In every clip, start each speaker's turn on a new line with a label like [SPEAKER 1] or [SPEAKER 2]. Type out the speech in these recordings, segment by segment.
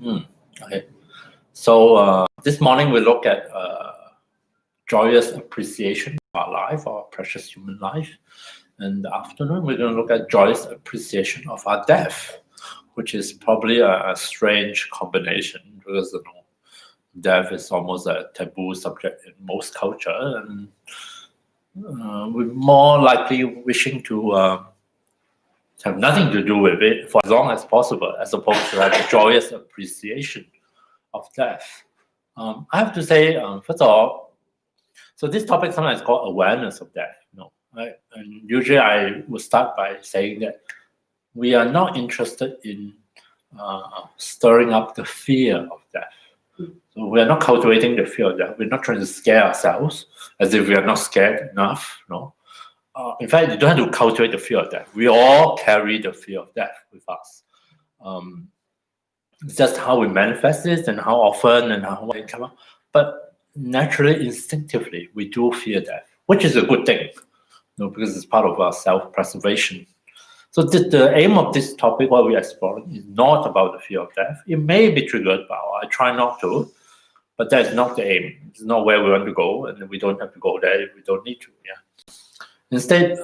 [SPEAKER 1] Okay. So this morning we look at joyous appreciation of our life, our precious human life. And the afternoon we're going to look at joyous appreciation of our death, which is probably a strange combination because death is almost a taboo subject in most culture, and we're more likely wishing to have nothing to do with it for as long as possible, as opposed to have a joyous appreciation of death. I have to say, first of all, so this topic sometimes is called awareness of death. Right? And usually I would start by saying that we are not interested in stirring up the fear of death. So we are not cultivating the fear of death. We're not trying to scare ourselves as if we are not scared enough. In fact, you don't have to cultivate the fear of death. We all carry the fear of death with us. It's just how we manifest it and how often and how it come up. But naturally, instinctively, we do fear death, which is a good thing, because it's part of our self-preservation. So the aim of this topic, what we're exploring, is not about the fear of death. It may be triggered by, I try not to, but that is not the aim. It's not where we want to go, and we don't have to go there if we don't need to. Instead,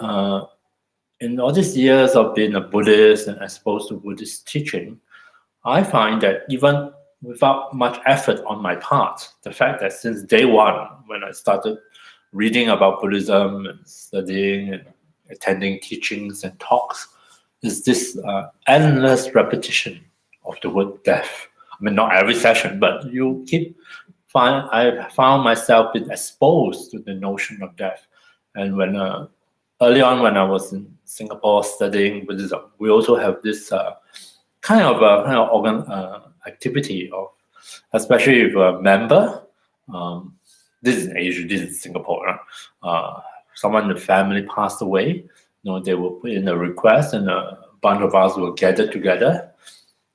[SPEAKER 1] in all these years of being a Buddhist and exposed to Buddhist teaching, I find that even without much effort on my part, the fact that since day one, when I started reading about Buddhism and studying and attending teachings and talks, is this endless repetition of the word death. I mean, not every session, but I found myself being exposed to the notion of death. And when early on, when I was in Singapore studying Buddhism, we also have this kind of activity of, especially if a member, this is in Asia, this is Singapore, someone in the family passed away, they will put in a request, and a bunch of us will gather together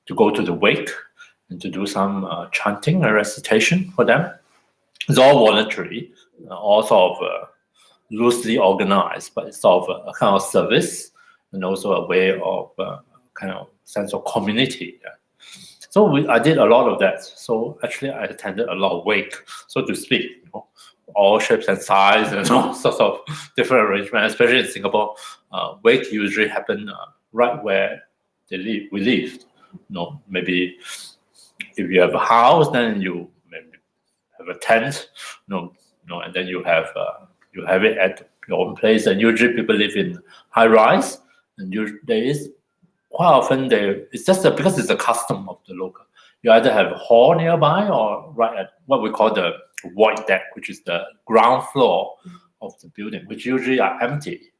[SPEAKER 1] to go to the wake and to do some chanting and recitation for them. It's all voluntary, all sort of loosely organized, but it's sort of a kind of service and also a way of kind of sense of community. So I did a lot of that. So actually I attended a lot of wake, so to speak, all shapes and sizes and all sorts of different arrangements, especially in Singapore. Wake usually happen right where we lived. Maybe if you have a house, then you maybe have a tent, and then you have it at your own place. And usually people live in high rise, and there is quite often it's just because it's a custom of the local. You either have a hall nearby or right at what we call the void deck, which is the ground floor of the building, which usually are empty,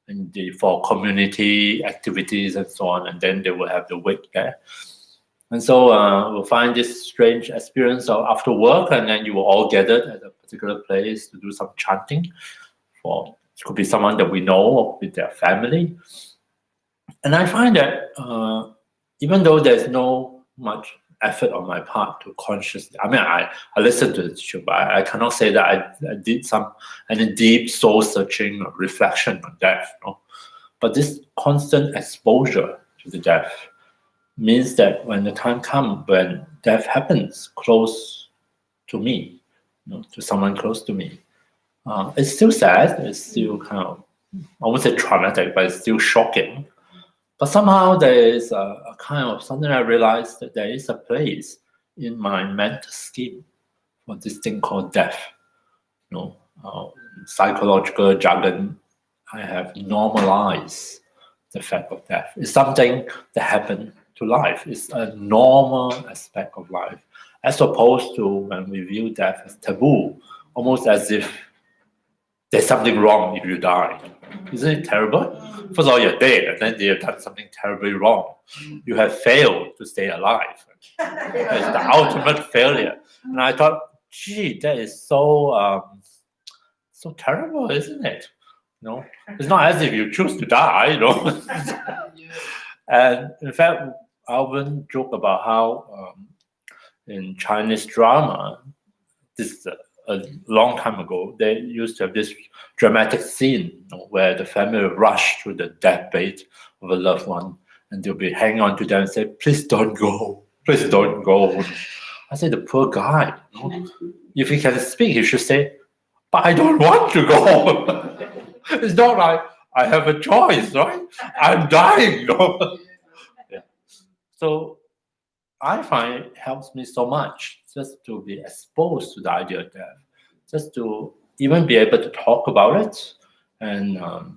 [SPEAKER 1] and for community activities and so on. And then they will have the wake there. And so we'll find this strange experience of after work, and then you will all gathered at a particular place to do some chanting. It could be someone that we know or with their family. And I find that even though there's no much effort on my part to consciously, I listened to the teacher, but I cannot say that I did any deep soul searching or reflection on death. But this constant exposure to the death means that when the time comes when death happens close to me, to someone close to me, it's still sad. It's still kind of, I won't say traumatic, but it's still shocking. But somehow there is a kind of something I realized that there is a place in my mental scheme for this thing called death. Psychological jargon, I have normalized the fact of death. It's something that happened to life. It's a normal aspect of life, as opposed to when we view death as taboo, almost as if there's something wrong if you die. Isn't it terrible? First of all, you're dead, and then you've done something terribly wrong. You have failed to stay alive. It's the ultimate failure. And I thought, gee, that is so terrible, isn't it? It's not as if you choose to die, And in fact, I often joke about how in Chinese drama, this is a long time ago, they used to have this dramatic scene where the family will rush to the deathbed of a loved one, and they'll be hanging on to them and say, please don't go. Please don't go. I say, the poor guy. If he can speak, he should say, but I don't want to go. It's not like I have a choice, right? I'm dying. Yeah. So I find it helps me so much just to be exposed to the idea of death, just to even be able to talk about it, and to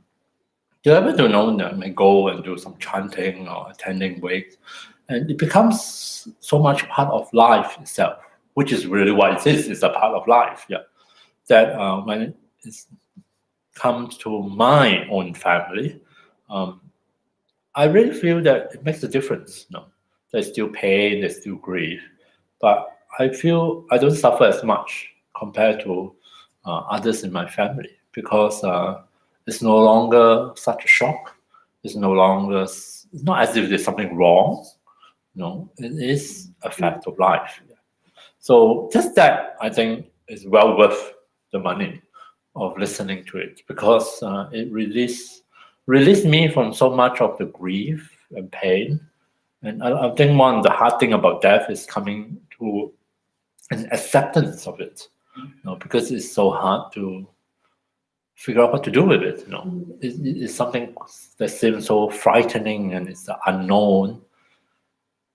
[SPEAKER 1] be able to know that I may go and do some chanting or attending wakes, and it becomes so much part of life itself, which is really what it is. It's a part of life. Yeah, that when it comes to my own family, I really feel that it makes a difference. No, there's still pain, there's still grief, but I feel I don't suffer as much compared to others in my family, because it's no longer such a shock. It's no longer. It's not as if there's something wrong. No, it is a fact of life. So just that, I think, is well worth the money of listening to it, because it released me from so much of the grief and pain. And I think one of the hard thing about death is coming to an acceptance of it, because it's so hard to figure out what to do with it. It's something that seems so frightening, and it's the unknown,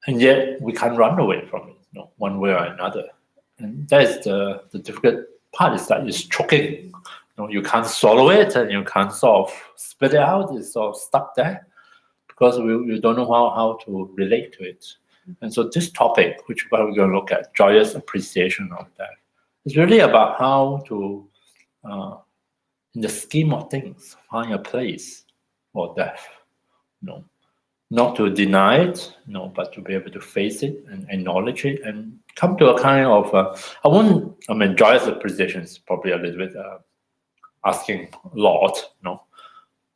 [SPEAKER 1] and yet we can't run away from it, one way or another. And that is the difficult part, is that it's choking. You can't swallow it, and you can't sort of spit it out. It's sort of stuck there, because we don't know how to relate to it. And so this topic, which we're going to look at, joyous appreciation of death, is really about how to, in the scheme of things, find a place for death. Not to deny it, but to be able to face it and acknowledge it, and come to a kind of, joyous appreciation is probably a little bit asking a lot,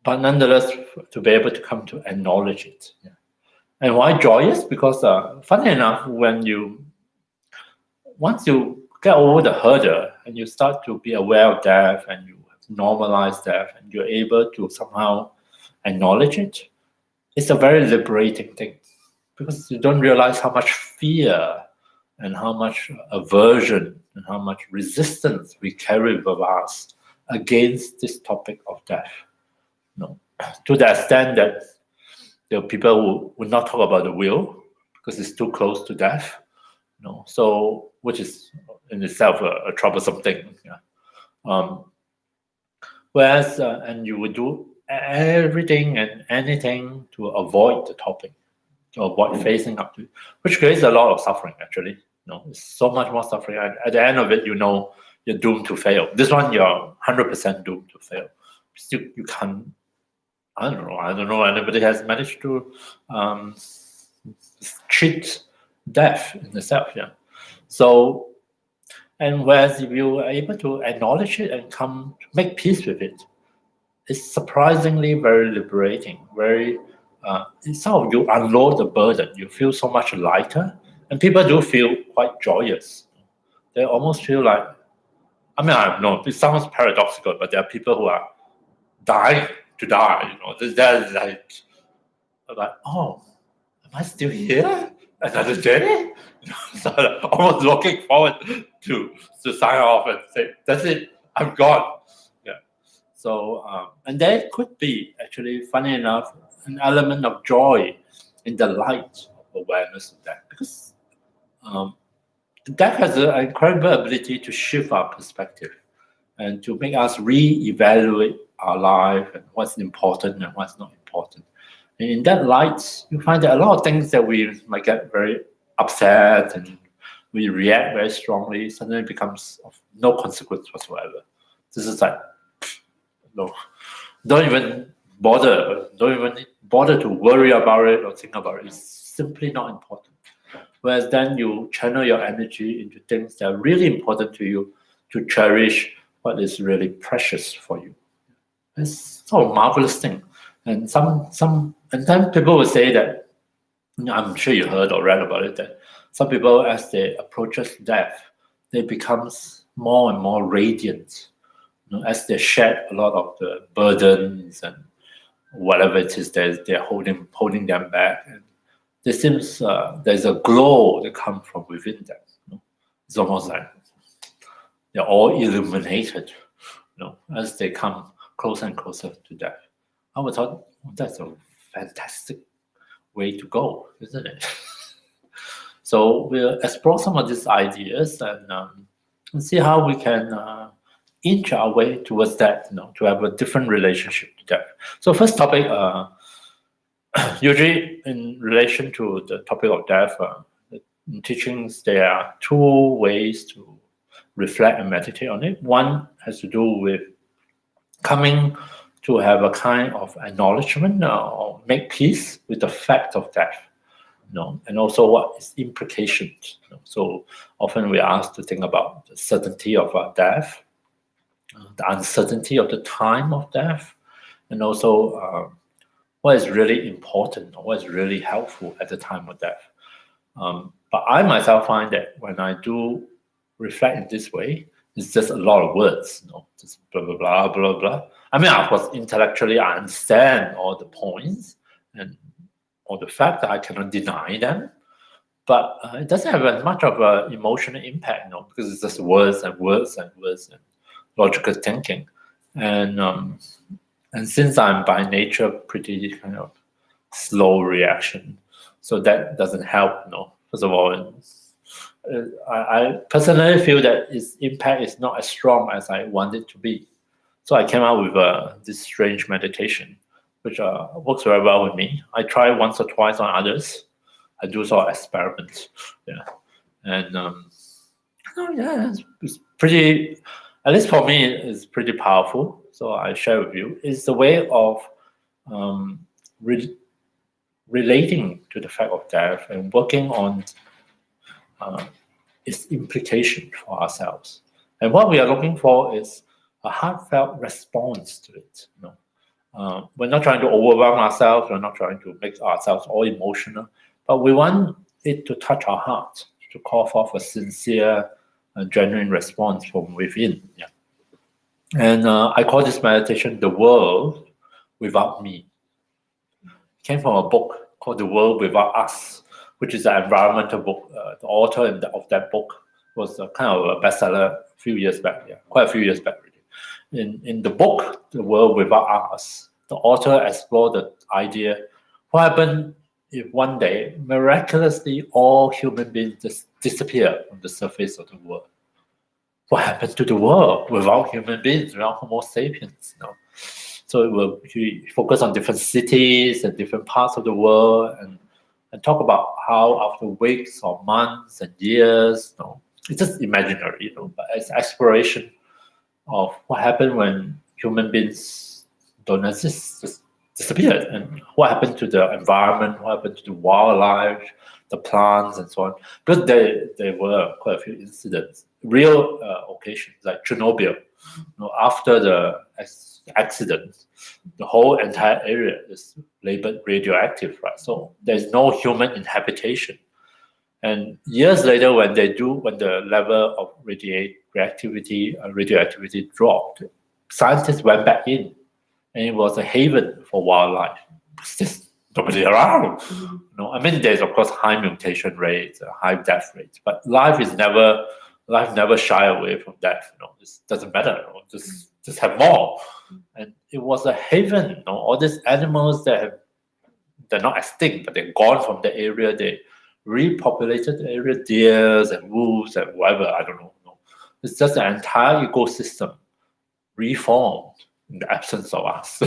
[SPEAKER 1] but nonetheless, to be able to come to acknowledge it. Yeah. And why joyous? Because funny enough, once you get over the hurdle and you start to be aware of death, and you normalize death, and you're able to somehow acknowledge it, it's a very liberating thing, because you don't realize how much fear and how much aversion and how much resistance we carry with us against this topic of death. To the extent that there are people who would not talk about the will because it's too close to death. So which is in itself a troublesome thing. Yeah. Whereas and you would do everything and anything to avoid the topic, to avoid facing up to it, which creates a lot of suffering. Actually, it's so much more suffering. And at the end of it, you're doomed to fail. This one, you're 100% doomed to fail. Still, you can't. I don't know. Anybody has managed to treat death in itself. Yeah. So, and whereas if you are able to acknowledge it and come make peace with it, it's surprisingly very liberating. Very, it's how you unload the burden. You feel so much lighter, and people do feel quite joyous. They almost feel like, I don't know, it sounds paradoxical, but there are people who are dying to die. There's like, oh, am I still here? Another day? So almost looking forward to sign off and say, that's it, I'm gone. Yeah. So, and there could be, actually, funny enough, an element of joy in the light of awareness of that, because that has an incredible ability to shift our perspective and to make us re-evaluate our life and what's important and what's not important. And in that light, you find that a lot of things that we might get very upset and we react very strongly suddenly becomes of no consequence whatsoever. This is like, no, don't even bother to worry about it or think about it. It's simply not important. Whereas then you channel your energy into things that are really important to you, to cherish what is really precious for you. It's sort of a marvelous thing. And then people will say that, I'm sure you heard or read about it, that some people, as they approach death, they become more and more radiant, as they shed a lot of the burdens and whatever it is that they're holding them back. there seems there's a glow that comes from within them. It's almost like they're all illuminated, as they come closer and closer to death. I would thought, that's a fantastic way to go, isn't it? So we'll explore some of these ideas and see how we can inch our way towards that, to have a different relationship to death. So first topic, usually in relation to the topic of death, in teachings, there are two ways to reflect and meditate on it. One has to do with coming to have a kind of acknowledgement or make peace with the fact of death, and also what is implications. So often we are asked to think about the certainty of our death, the uncertainty of the time of death, and also what is really important or what is really helpful at the time of death. But I myself find that when I do reflect in this way, it's just a lot of words, just blah, blah, blah, blah, blah. I mean, of course, intellectually, I understand all the points and all the fact that I cannot deny them, but it doesn't have as much of an emotional impact, because it's just words and words and words and logical thinking. And since I'm by nature pretty kind of slow reaction, so that doesn't help. First of all, I personally feel that its impact is not as strong as I want it to be. So I came out with this strange meditation, which works very well with me. I try once or twice on others. I do sort of experiments, and it's pretty. At least for me, it's pretty powerful. So I share with you. It's a way of relating to the fact of death and working on its implication for ourselves. And what we are looking for is a heartfelt response to it. We're not trying to overwhelm ourselves. We're not trying to make ourselves all emotional, but we want it to touch our heart, to call forth a sincere and genuine response from within. And I call this meditation "The World Without Me." It came from a book called "The World Without Us," which is an environmental book. The author of that book was kind of a bestseller quite a few years back. Really. In the book, "The World Without Us," the author explored the idea: what happened if one day, miraculously, all human beings just disappear from the surface of the world? What happens to the world without human beings, without Homo sapiens? So it will focus on different cities and different parts of the world and talk about how after weeks or months and years, it's just imaginary, but it's exploration of what happened when human beings don't exist, just disappeared, and what happened to the environment, what happened to the wildlife, the plants, and so on. Because there were quite a few incidents, real occasions, like Chernobyl. After the accident, the whole entire area is labeled radioactive, right? So there's no human inhabitation. And years later, when the level of radioactivity dropped, scientists went back in, and it was a haven for wildlife. It's just nobody around. I mean, there's of course high mutation rates, high death rates, but life never shy away from death. It doesn't matter. Just have more. And it was a haven. All these animals they're not extinct, but they're gone from the area. They repopulated the area, deers and wolves and whatever. I don't know. It's just an entire ecosystem reformed in the absence of us.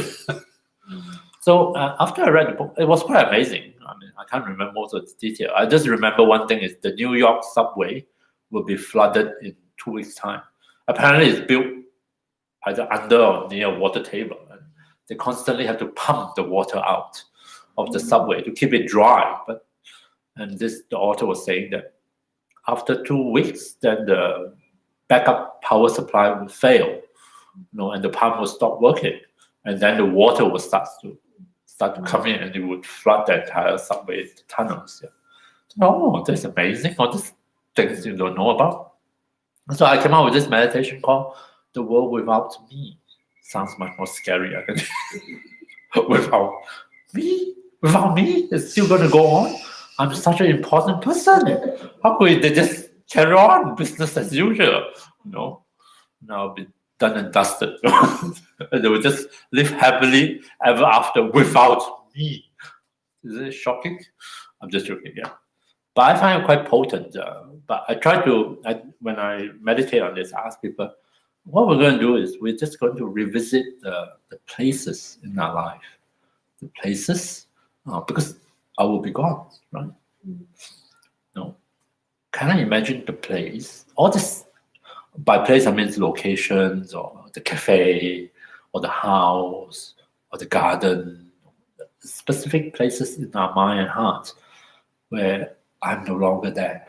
[SPEAKER 1] So after I read the book, it was quite amazing. I mean, I can't remember most of the detail. I just remember one thing is the New York subway will be flooded in 2 weeks' time. Apparently, it's built either under or near a water table, and they constantly have to pump the water out of the subway to keep it dry. The author was saying that after 2 weeks, then the backup power supply will fail, and the pump will stop working, and then the water will start to come in, and it would flood the entire subway tunnels. Oh, that's amazing! All these things you don't know about. So I came out with this meditation called "The World Without Me." Sounds much more scary, I think. Without me, it's still going to go on. I'm such an important person. How could they just carry on business as usual? Now I'll be done and dusted. They will just live happily ever after without me. Is it shocking? I'm just joking, yeah. But I find it quite potent. But I try to, when I meditate on this, I ask people, what we're going to do is we're just going to revisit the places in our life. The places, because I will be gone, right? No. Can I imagine the place? All this, by place I mean locations, or the cafe, or the house, or the garden, specific places in our mind and heart where I'm no longer there.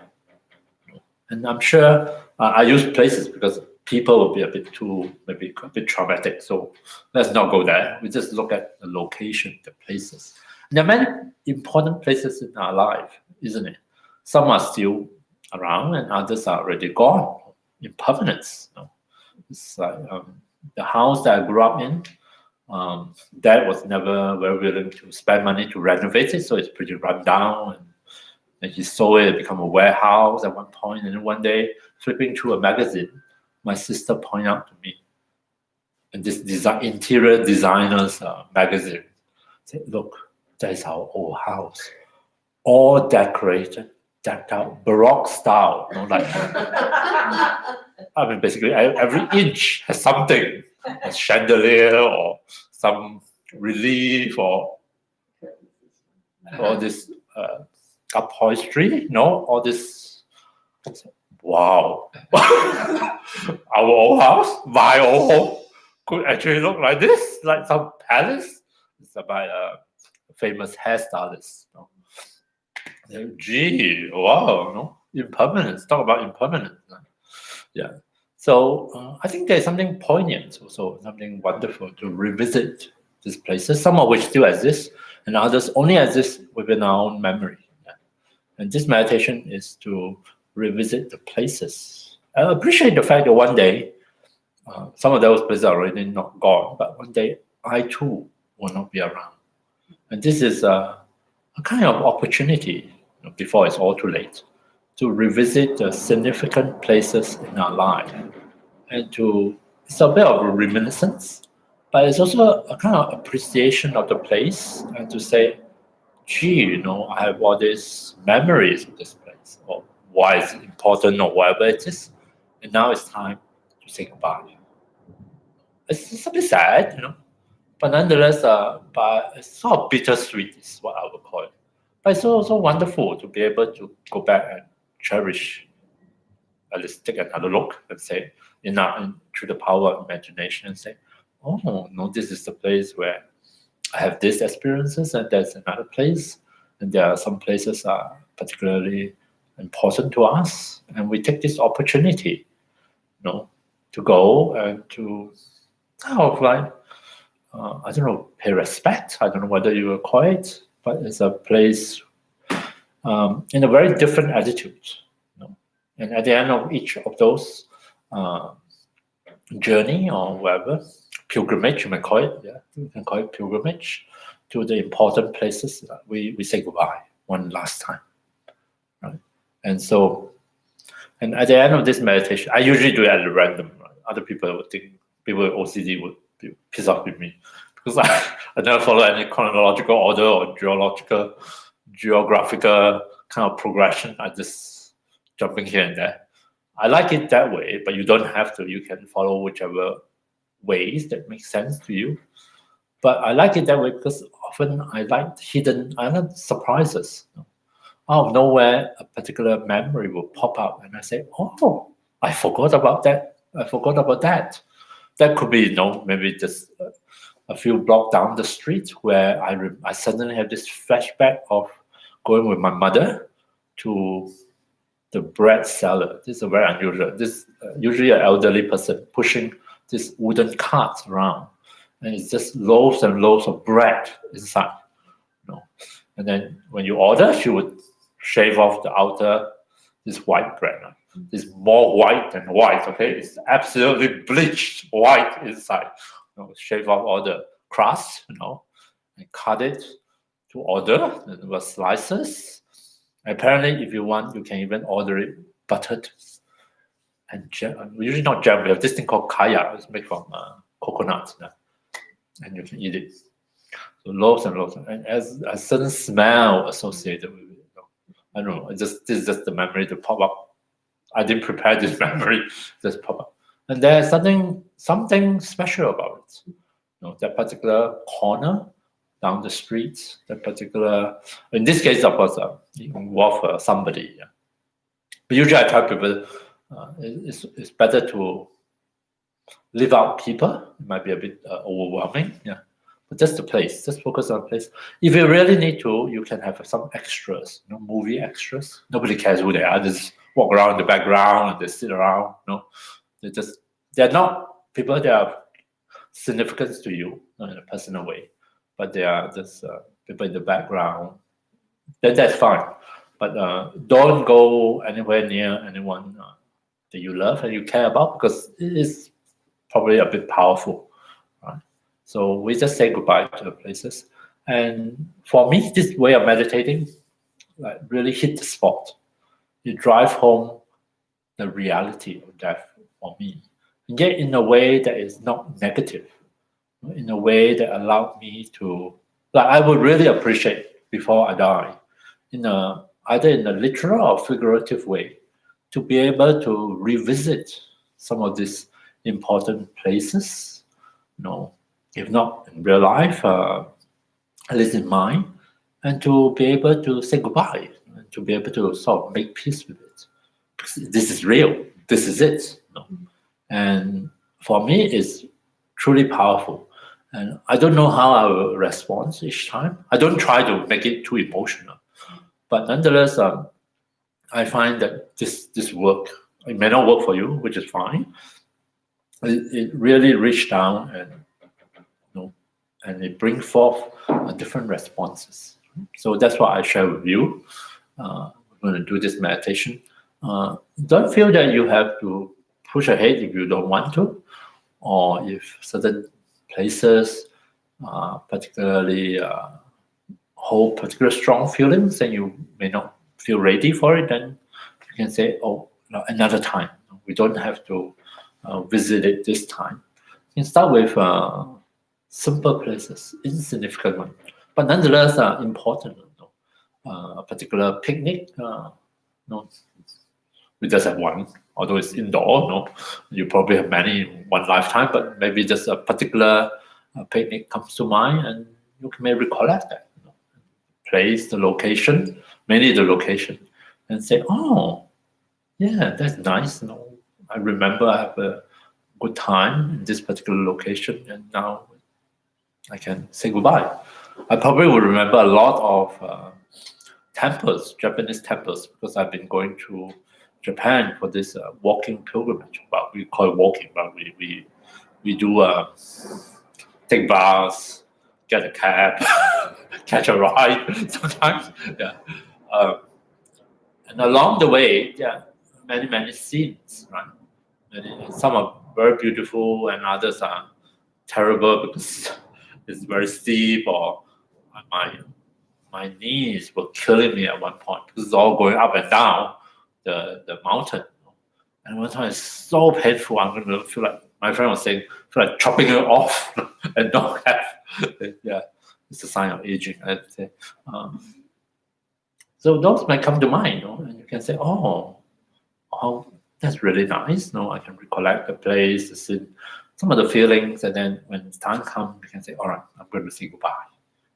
[SPEAKER 1] And I'm sure I use places because people will be a bit too, maybe a bit traumatic. So let's not go there. We just look at the location, the places. And there are many important places in our life, isn't it? Some are still around and others are already gone, impermanence. It's like the house that I grew up in, Dad was never very willing to spend money to renovate it, so it's pretty run down. And he saw it become a warehouse at one point. And then one day, flipping through a magazine, my sister pointed out to me, and this interior designers magazine said, "Look, that is our old house, all decorated, decked out, Baroque style. Like I mean, basically every inch has something, a chandelier or some relief or this upholstery, all this." Wow. Our old house, my old home, could actually look like this, like some palace. It's by a famous hairstylist. Gee, wow, impermanence. Talk about impermanence. Yeah. So I think there's something poignant, also something wonderful to revisit these places, some of which still exist, and others only exist within our own memory. Yeah. And this meditation is to revisit the places. I appreciate the fact that one day, some of those places are already not gone, but one day I too will not be around. And this is a kind of opportunity, before it's all too late, to revisit the significant places in our life. And it's a bit of a reminiscence, but it's also a kind of appreciation of the place, and to say, gee, I have all these memories of this place, or why it's important, or whatever it is. And now it's time to say goodbye. It's a bit sad, but nonetheless, but it's sort of bittersweet is what I would call it. But it's also wonderful to be able to go back and cherish, at least take another look and say, through the power of imagination, and say, oh, no, this is the place where I have these experiences, and there's another place, and there are some places are particularly important to us, and we take this opportunity, to go and to kind of like, I don't know, pay respect. I don't know whether you will call it, but it's a place in a very different attitude. And at the end of each of those journey or whatever, pilgrimage, you may call it, you can call it pilgrimage to the important places, we say goodbye one last time. Right? And so, and at the end of this meditation, I usually do it at random. Right? Other people would think, people with OCD would be pissed off with me because I never follow any chronological order or geographical kind of progression. I just jumping here and there. I like it that way, but you don't have to. You can follow whichever ways that make sense to you. But I like it that way because often I like surprises. Out of nowhere, a particular memory will pop up, and I say, "Oh, I forgot about that. I forgot about that." That could be, maybe just a few blocks down the street where I suddenly have this flashback of going with my mother to the bread seller. This is very unusual. This usually an elderly person pushing this wooden cart around, and it's just loaves and loaves of bread inside. And then when you order, she would shave off the outer, this white bread. It's more white than white. Okay, it's absolutely bleached white inside. Shave off all the crust, and cut it to order. And there were slices. Apparently, if you want, you can even order it buttered and jam. Usually not jam. We have this thing called kaya. It's made from coconut, and you can eat it. So loaves and loaves, and as a certain smell associated with it. I don't know. This is just the memory to pop up. I didn't prepare this memory, just pop up, and there's something special about it. That particular corner down the street, that particular. In this case, of course, it involves somebody. Yeah. But usually, I tell people it's better to leave out people. It might be a bit overwhelming. Yeah. But just the place. Just focus on the place. If you really need to, you can have some extras, movie extras. Nobody cares who they are. They just walk around in the background and they sit around. They're not people that have significance to you in a personal way, but they are just people in the background. That's fine. But don't go anywhere near anyone that you love and you care about, because it is probably a bit powerful. Right? So we just say goodbye to the places. And for me, this way of meditating really hit the spot. You drive home the reality of death for me, and yet in a way that is not negative, in a way that allowed me to, I would really appreciate before I die, either in a literal or figurative way, to be able to revisit some of these important places, if not in real life, at least in mind, and to be able to say goodbye, and to be able to sort of make peace with it. Because this is real. This is it. And for me, it's truly powerful. And I don't know how I will respond each time. I don't try to make it too emotional. But nonetheless, I find that this work, it may not work for you, which is fine. It really reached down and it brings forth different responses. So that's what I share with you. We're going to do this meditation. Don't feel that you have to push ahead if you don't want to, or if certain places particularly hold particular strong feelings and you may not feel ready for it, then you can say, another time. We don't have to visit it this time. You can start with simple places, insignificant one, but nonetheless important. A particular picnic, we just have one, although it's indoor. You probably have many in one lifetime, but maybe just a particular picnic comes to mind, and you may recollect that place, the location, mainly the location, and say, "Oh, yeah, that's nice. I remember I have a good time in this particular location, and now I can say goodbye." I probably will remember a lot of temples, Japanese temples, because I've been going to Japan for this walking pilgrimage. But we call it walking, but we do take bus, get a cab, catch a ride sometimes. Yeah, and along the way, many scenes, right? Some are very beautiful, and others are terrible because it's very steep, or my knees were killing me at one point because it's all going up and down the mountain. And one time it's so painful, I'm going to feel like, my friend was saying, feel like chopping it off and not have. Yeah, it's a sign of aging, I'd say. So those might come to mind, and you can say, oh, that's really nice. I can recollect the place, the scene, some of the feelings, and then when time comes, you can say, all right, I'm going to say goodbye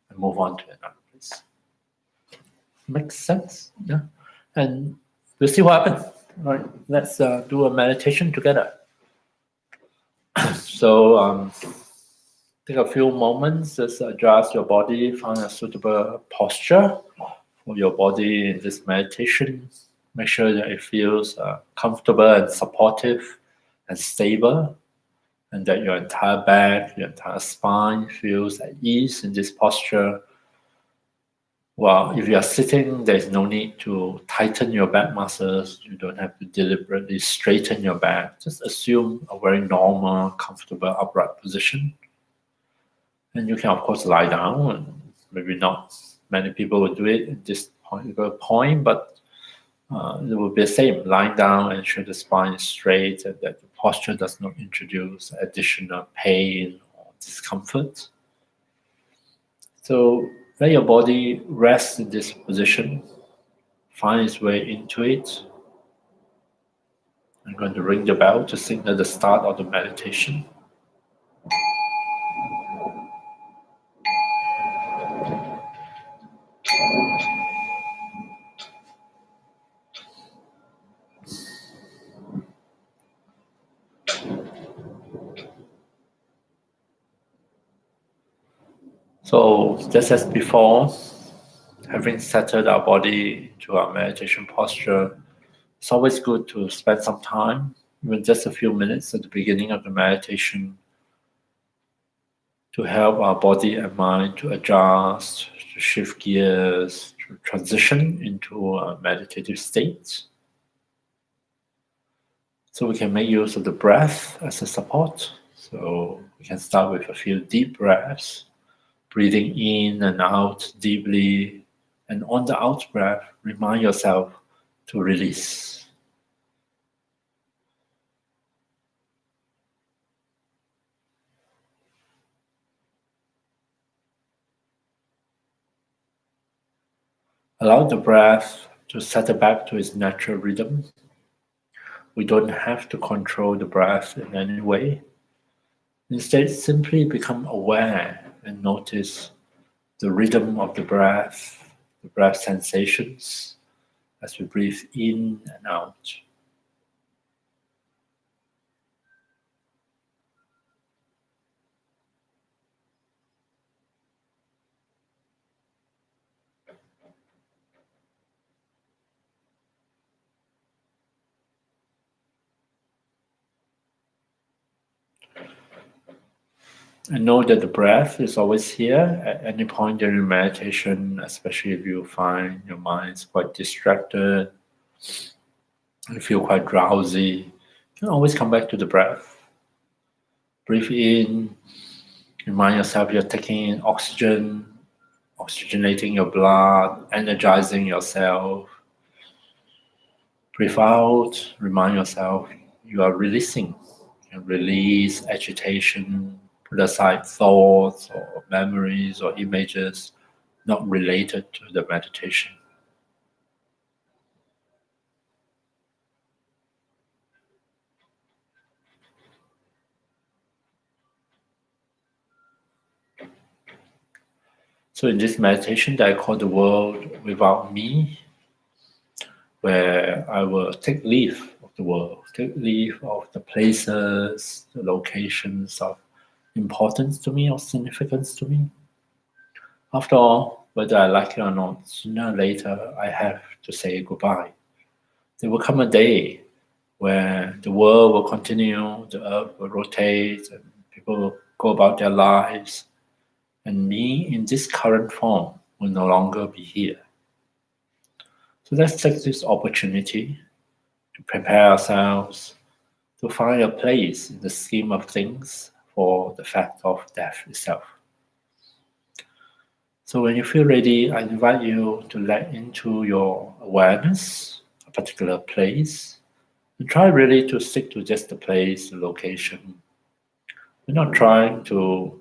[SPEAKER 1] and move on to another place. Makes sense, yeah. And we'll see what happens. All right, let's do a meditation together. So take a few moments, just adjust your body, find a suitable posture for your body in this meditation. Make sure that it feels comfortable and supportive and stable, and that your entire back, your entire spine feels at ease in this posture. Well, if you are sitting, there's no need to tighten your back muscles. You don't have to deliberately straighten your back. Just assume a very normal, comfortable, upright position. And you can, of course, lie down, and maybe not many people will do it in this point, but it will be the same. Lying down, ensure the spine is straight and that the posture does not introduce additional pain or discomfort. So let your body rest in this position, find its way into it. I'm going to ring the bell to signal the start of the meditation. So just as before, having settled our body to our meditation posture, it's always good to spend some time, even just a few minutes at the beginning of the meditation, to help our body and mind to adjust, to shift gears, to transition into a meditative state. So we can make use of the breath as a support. So we can start with a few deep breaths, breathing in and out deeply. And on the out breath, remind yourself to release. Allow the breath to settle back to its natural rhythm. We don't have to control the breath in any way. Instead, simply become aware and notice the rhythm of the breath sensations as we breathe in and out. And know that the breath is always here at any point during meditation, especially if you find your mind is quite distracted and feel quite drowsy. You can always come back to the breath. Breathe in, remind yourself you're taking in oxygen, oxygenating your blood, energizing yourself. Breathe out, remind yourself you are releasing. You can release agitation, put aside thoughts or memories or images not related to the meditation. So in this meditation that I call the world without me, where I will take leave of the world, take leave of the places, the locations of importance to me or significance to me. After all, whether I like it or not, sooner or later I have to say goodbye. There will come a day where the world will continue, the earth will rotate, and people will go about their lives, and me in this current form will no longer be here. So let's take this opportunity to prepare ourselves to find a place in the scheme of things for the fact of death itself. So when you feel ready, I invite you to let into your awareness a particular place and try really to stick to just the place, the location. We're not trying to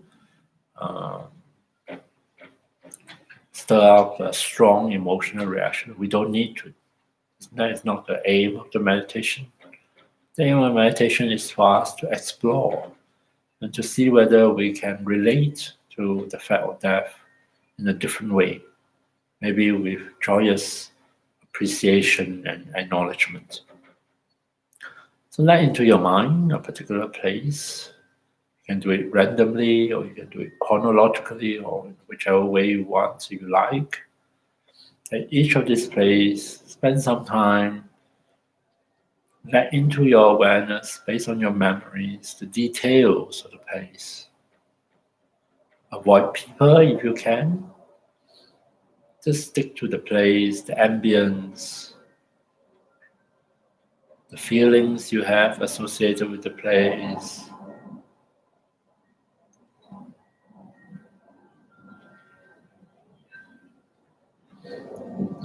[SPEAKER 1] stir up a strong emotional reaction. We don't need to. That is not the aim of the meditation. The aim of meditation is for us to explore and to see whether we can relate to the fact of death in a different way, maybe with joyous appreciation and acknowledgement. So let into your mind a particular place. You can do it randomly, or you can do it chronologically, or in whichever way you want, you like. At each of these places, spend some time. Let into your awareness, based on your memories, the details of the place. Avoid people if you can. Just stick to the place, the ambience, the feelings you have associated with the place.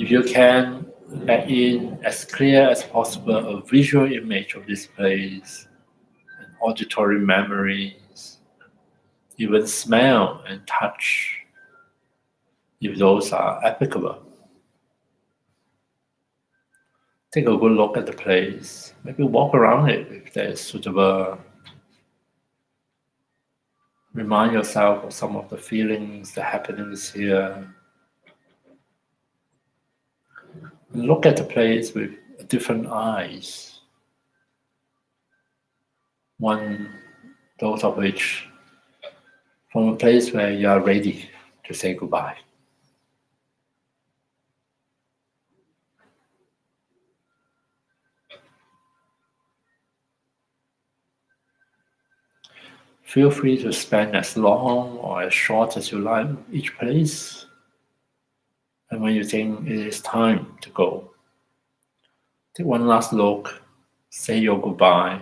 [SPEAKER 1] If you can, let in as clear as possible a visual image of this place, and auditory memories, even smell and touch, if those are applicable. Take a good look at the place. Maybe walk around it if that is suitable. Remind yourself of some of the feelings, the happenings here. Look at the place with different eyes. One, those of which from a place where you are ready to say goodbye. Feel free to spend as long or as short as you like each place. And when you think it is time to go, take one last look, say your goodbye,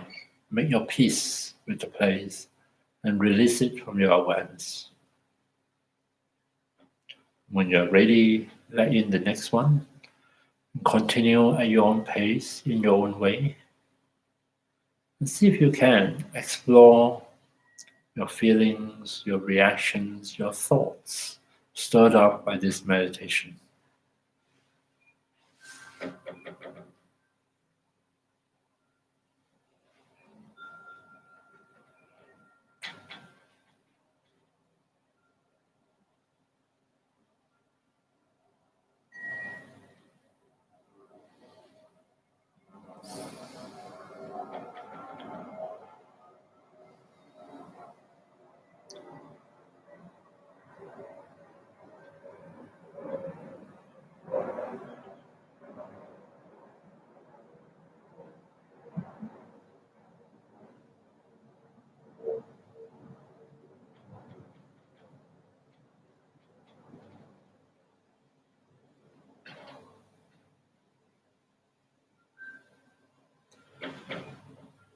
[SPEAKER 1] make your peace with the place, and release it from your awareness. When you're ready, let in the next one. Continue at your own pace, in your own way. And see if you can explore your feelings, your reactions, your thoughts stirred up by this meditation.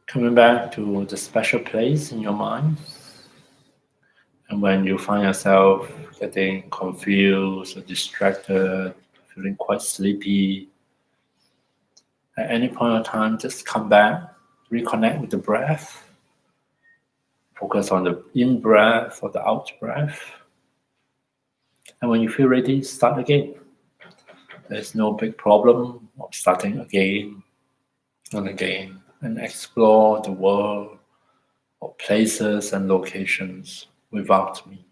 [SPEAKER 1] Coming back to the special place in your mind, and when you find yourself getting confused or distracted, feeling quite sleepy, at any point of time, just come back, reconnect with the breath, focus on the in breath or the out breath. And when you feel ready, start again. There's no big problem of starting again and again, and explore the world of places and locations without me.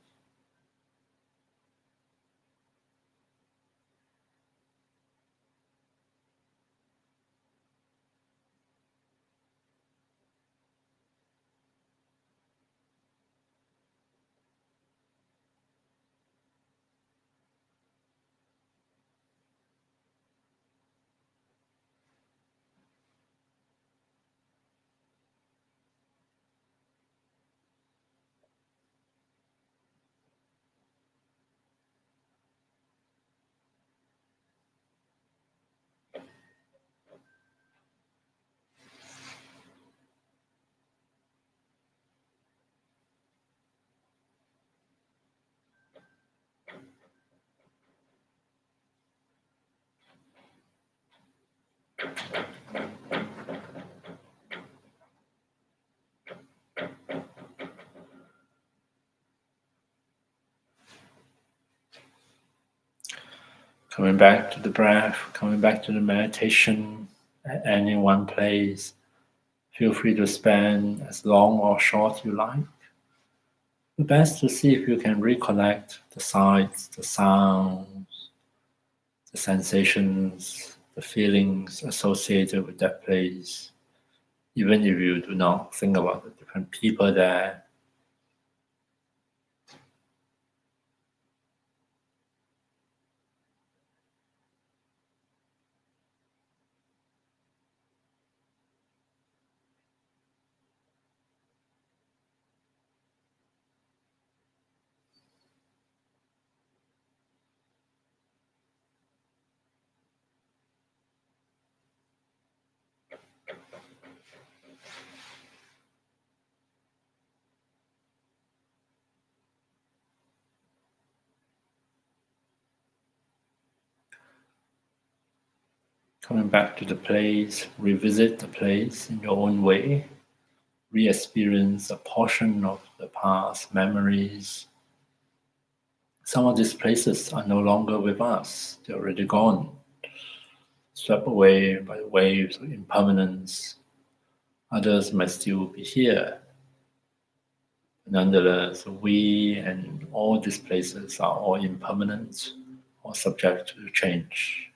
[SPEAKER 1] Coming back to the breath, coming back to the meditation at any one place. Feel free to spend as long or short you like. The best to see if you can recollect the sights, the sounds, the sensations, the feelings associated with that place, even if you do not think about the different people there. Coming back to the place, revisit the place in your own way, re-experience a portion of the past memories. Some of these places are no longer with us, they're already gone, swept away by the waves of impermanence. Others might still be here. Nonetheless, we and all these places are all impermanent or subject to change.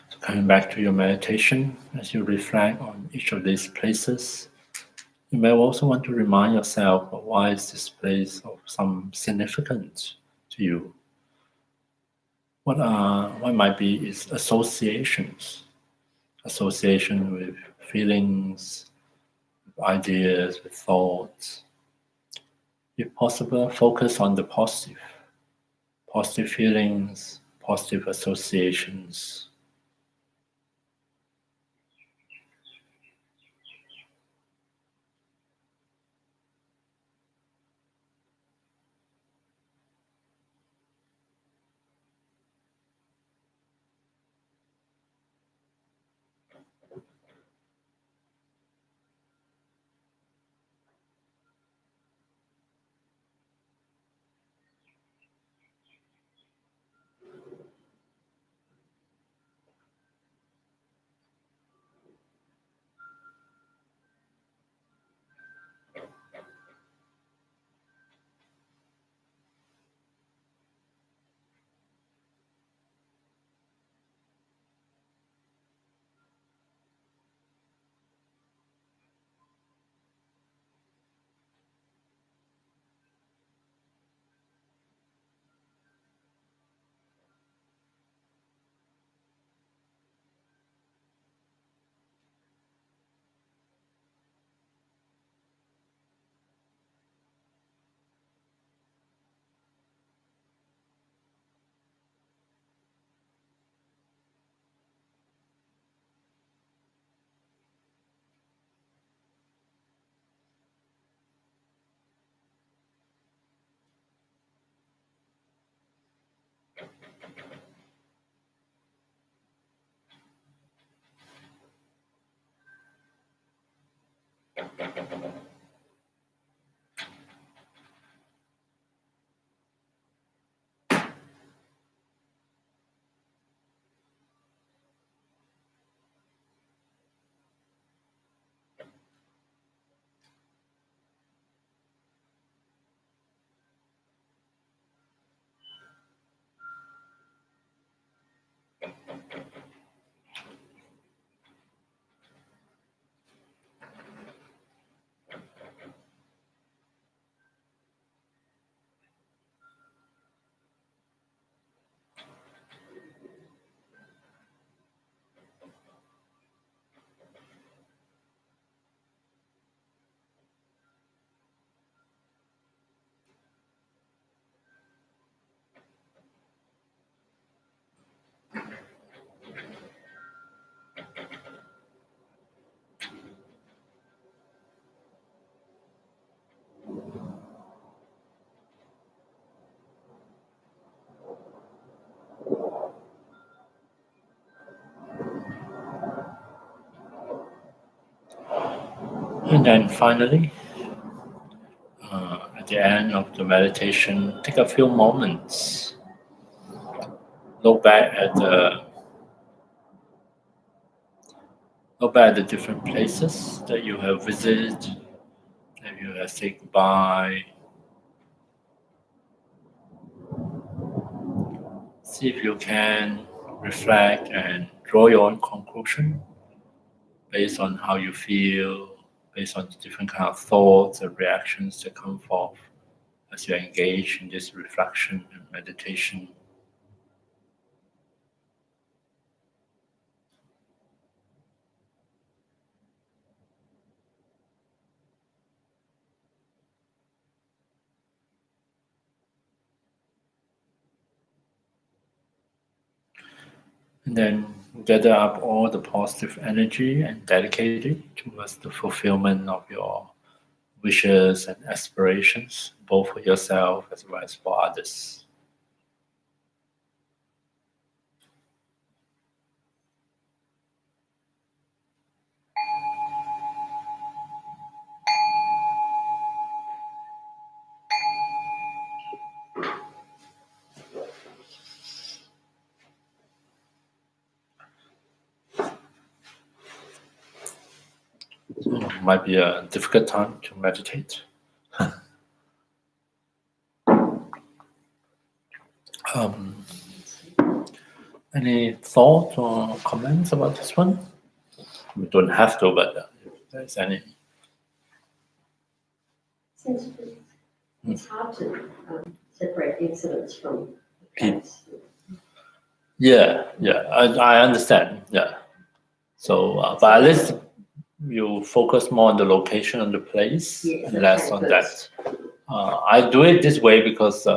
[SPEAKER 1] So coming back to your meditation, as you reflect on each of these places, you may also want to remind yourself of why is this place of some significance to you. What might be its associations, association with feelings, with ideas, with thoughts. If possible, focus on the positive feelings, positive associations. And then finally, at the end of the meditation, take a few moments. Look back at the different places that you have visited, that you have said goodbye. See if you can reflect and draw your own conclusion based on how you feel, based on the different kind of thoughts and reactions that come forth as you engage in this reflection and meditation. And then gather up all the positive energy and dedicate it towards the fulfillment of your wishes and aspirations, both for yourself as well as for others. So it might be a difficult time to meditate. Any thoughts or comments about this one? We don't have to, but if there's any.
[SPEAKER 2] Seems it's hard to separate incidents from events.
[SPEAKER 1] Yeah, I understand. Yeah. So, but at least you focus more on the location and the place,
[SPEAKER 2] Yes,
[SPEAKER 1] and less on that. I do it this way because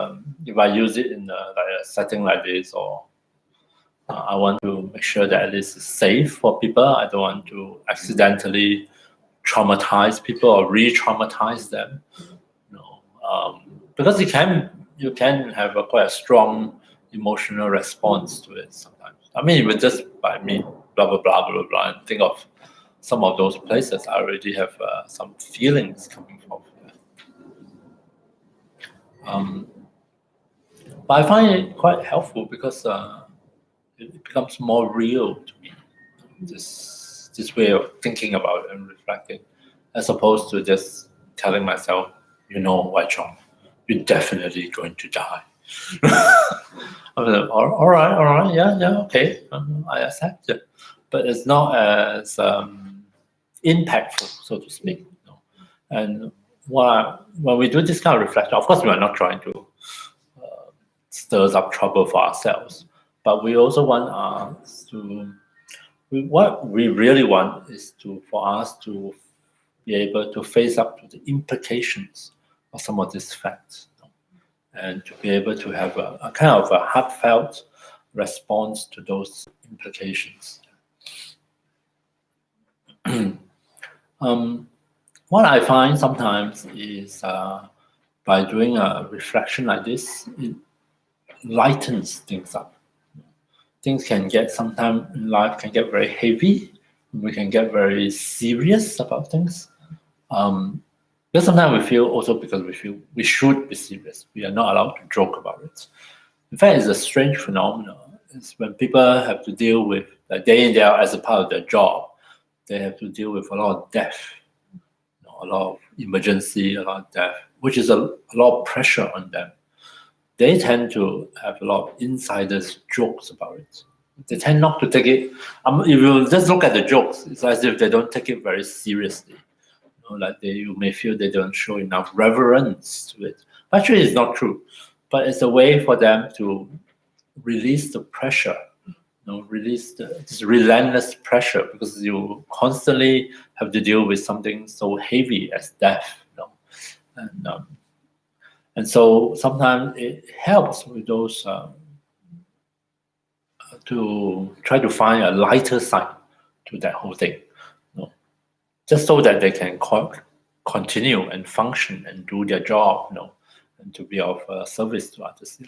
[SPEAKER 1] if I use it in a setting like this, or I want to make sure that at least it's safe for people. I don't want to accidentally traumatize people or re-traumatize them. Because you can have quite a strong emotional response to it sometimes. I mean, even just by me, blah blah blah blah blah, and think of some of those places, I already have some feelings coming from. But I find it quite helpful because it becomes more real to me. This way of thinking about it and reflecting, as opposed to just telling myself, Wai Chong, you're definitely going to die. I'm like, all right, yeah, okay, I accept it. But it's not as impactful, so to speak. And when we do this kind of reflection, of course, we are not trying to stir up trouble for ourselves, but we also want us to. What we really want is for us to be able to face up to the implications of some of these facts, and to be able to have a kind of a heartfelt response to those implications. What I find sometimes is by doing a reflection like this, it lightens things up. Things can get, sometimes in life can get very heavy. We can get very serious about things. Because sometimes we feel also because we feel we should be serious. We are not allowed to joke about it. In fact, it's a strange phenomenon. It's when people have to deal with, like day in, day out, as a part of their job, they have to deal with a lot of death, a lot of emergency, a lot of death, which is a lot of pressure on them. They tend to have a lot of insiders jokes about it. They tend not to take it. If you just look at the jokes, it's as if they don't take it very seriously. Like you may feel they don't show enough reverence to it. Actually, it's not true, but it's a way for them to release the pressure, release this relentless pressure, because you constantly have to deal with something so heavy as death. And so sometimes it helps with those to try to find a lighter side to that whole thing, just so that they can continue and function and do their job, and to be of service to others.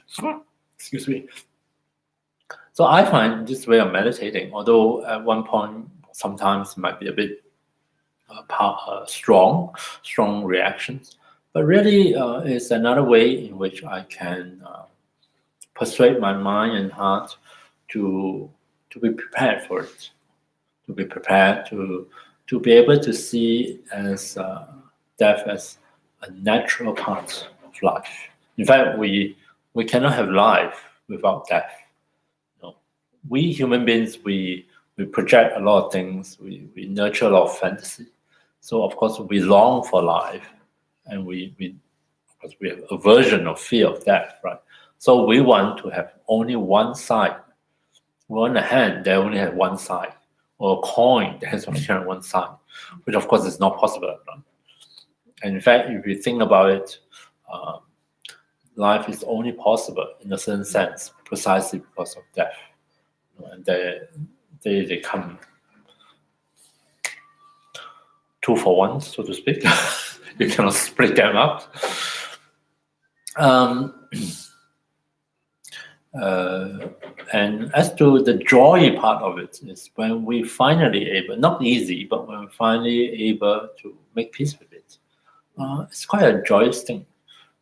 [SPEAKER 1] Excuse me. So I find this way of meditating, although at one point sometimes it might be a bit strong reactions. But really, it's another way in which I can persuade my mind and heart to be prepared for it, to be prepared to be able to see as death as a natural part of life. In fact, we cannot have life without death. You know, we human beings, we project a lot of things. We nurture a lot of fantasy. So of course we long for life, and we of course we have aversion or fear of death, right? So we want to have only one side. We want a hand that only has one side, or a coin that has only one side, which of course is not possible. Right? And in fact, if you think about it, life is only possible in a certain sense precisely because of death. You know, and they come two for one, so to speak. You cannot split them up. And as to the joy part of it, is when we finally able, not easy, but when we finally able to make peace with it. It's quite a joyous thing,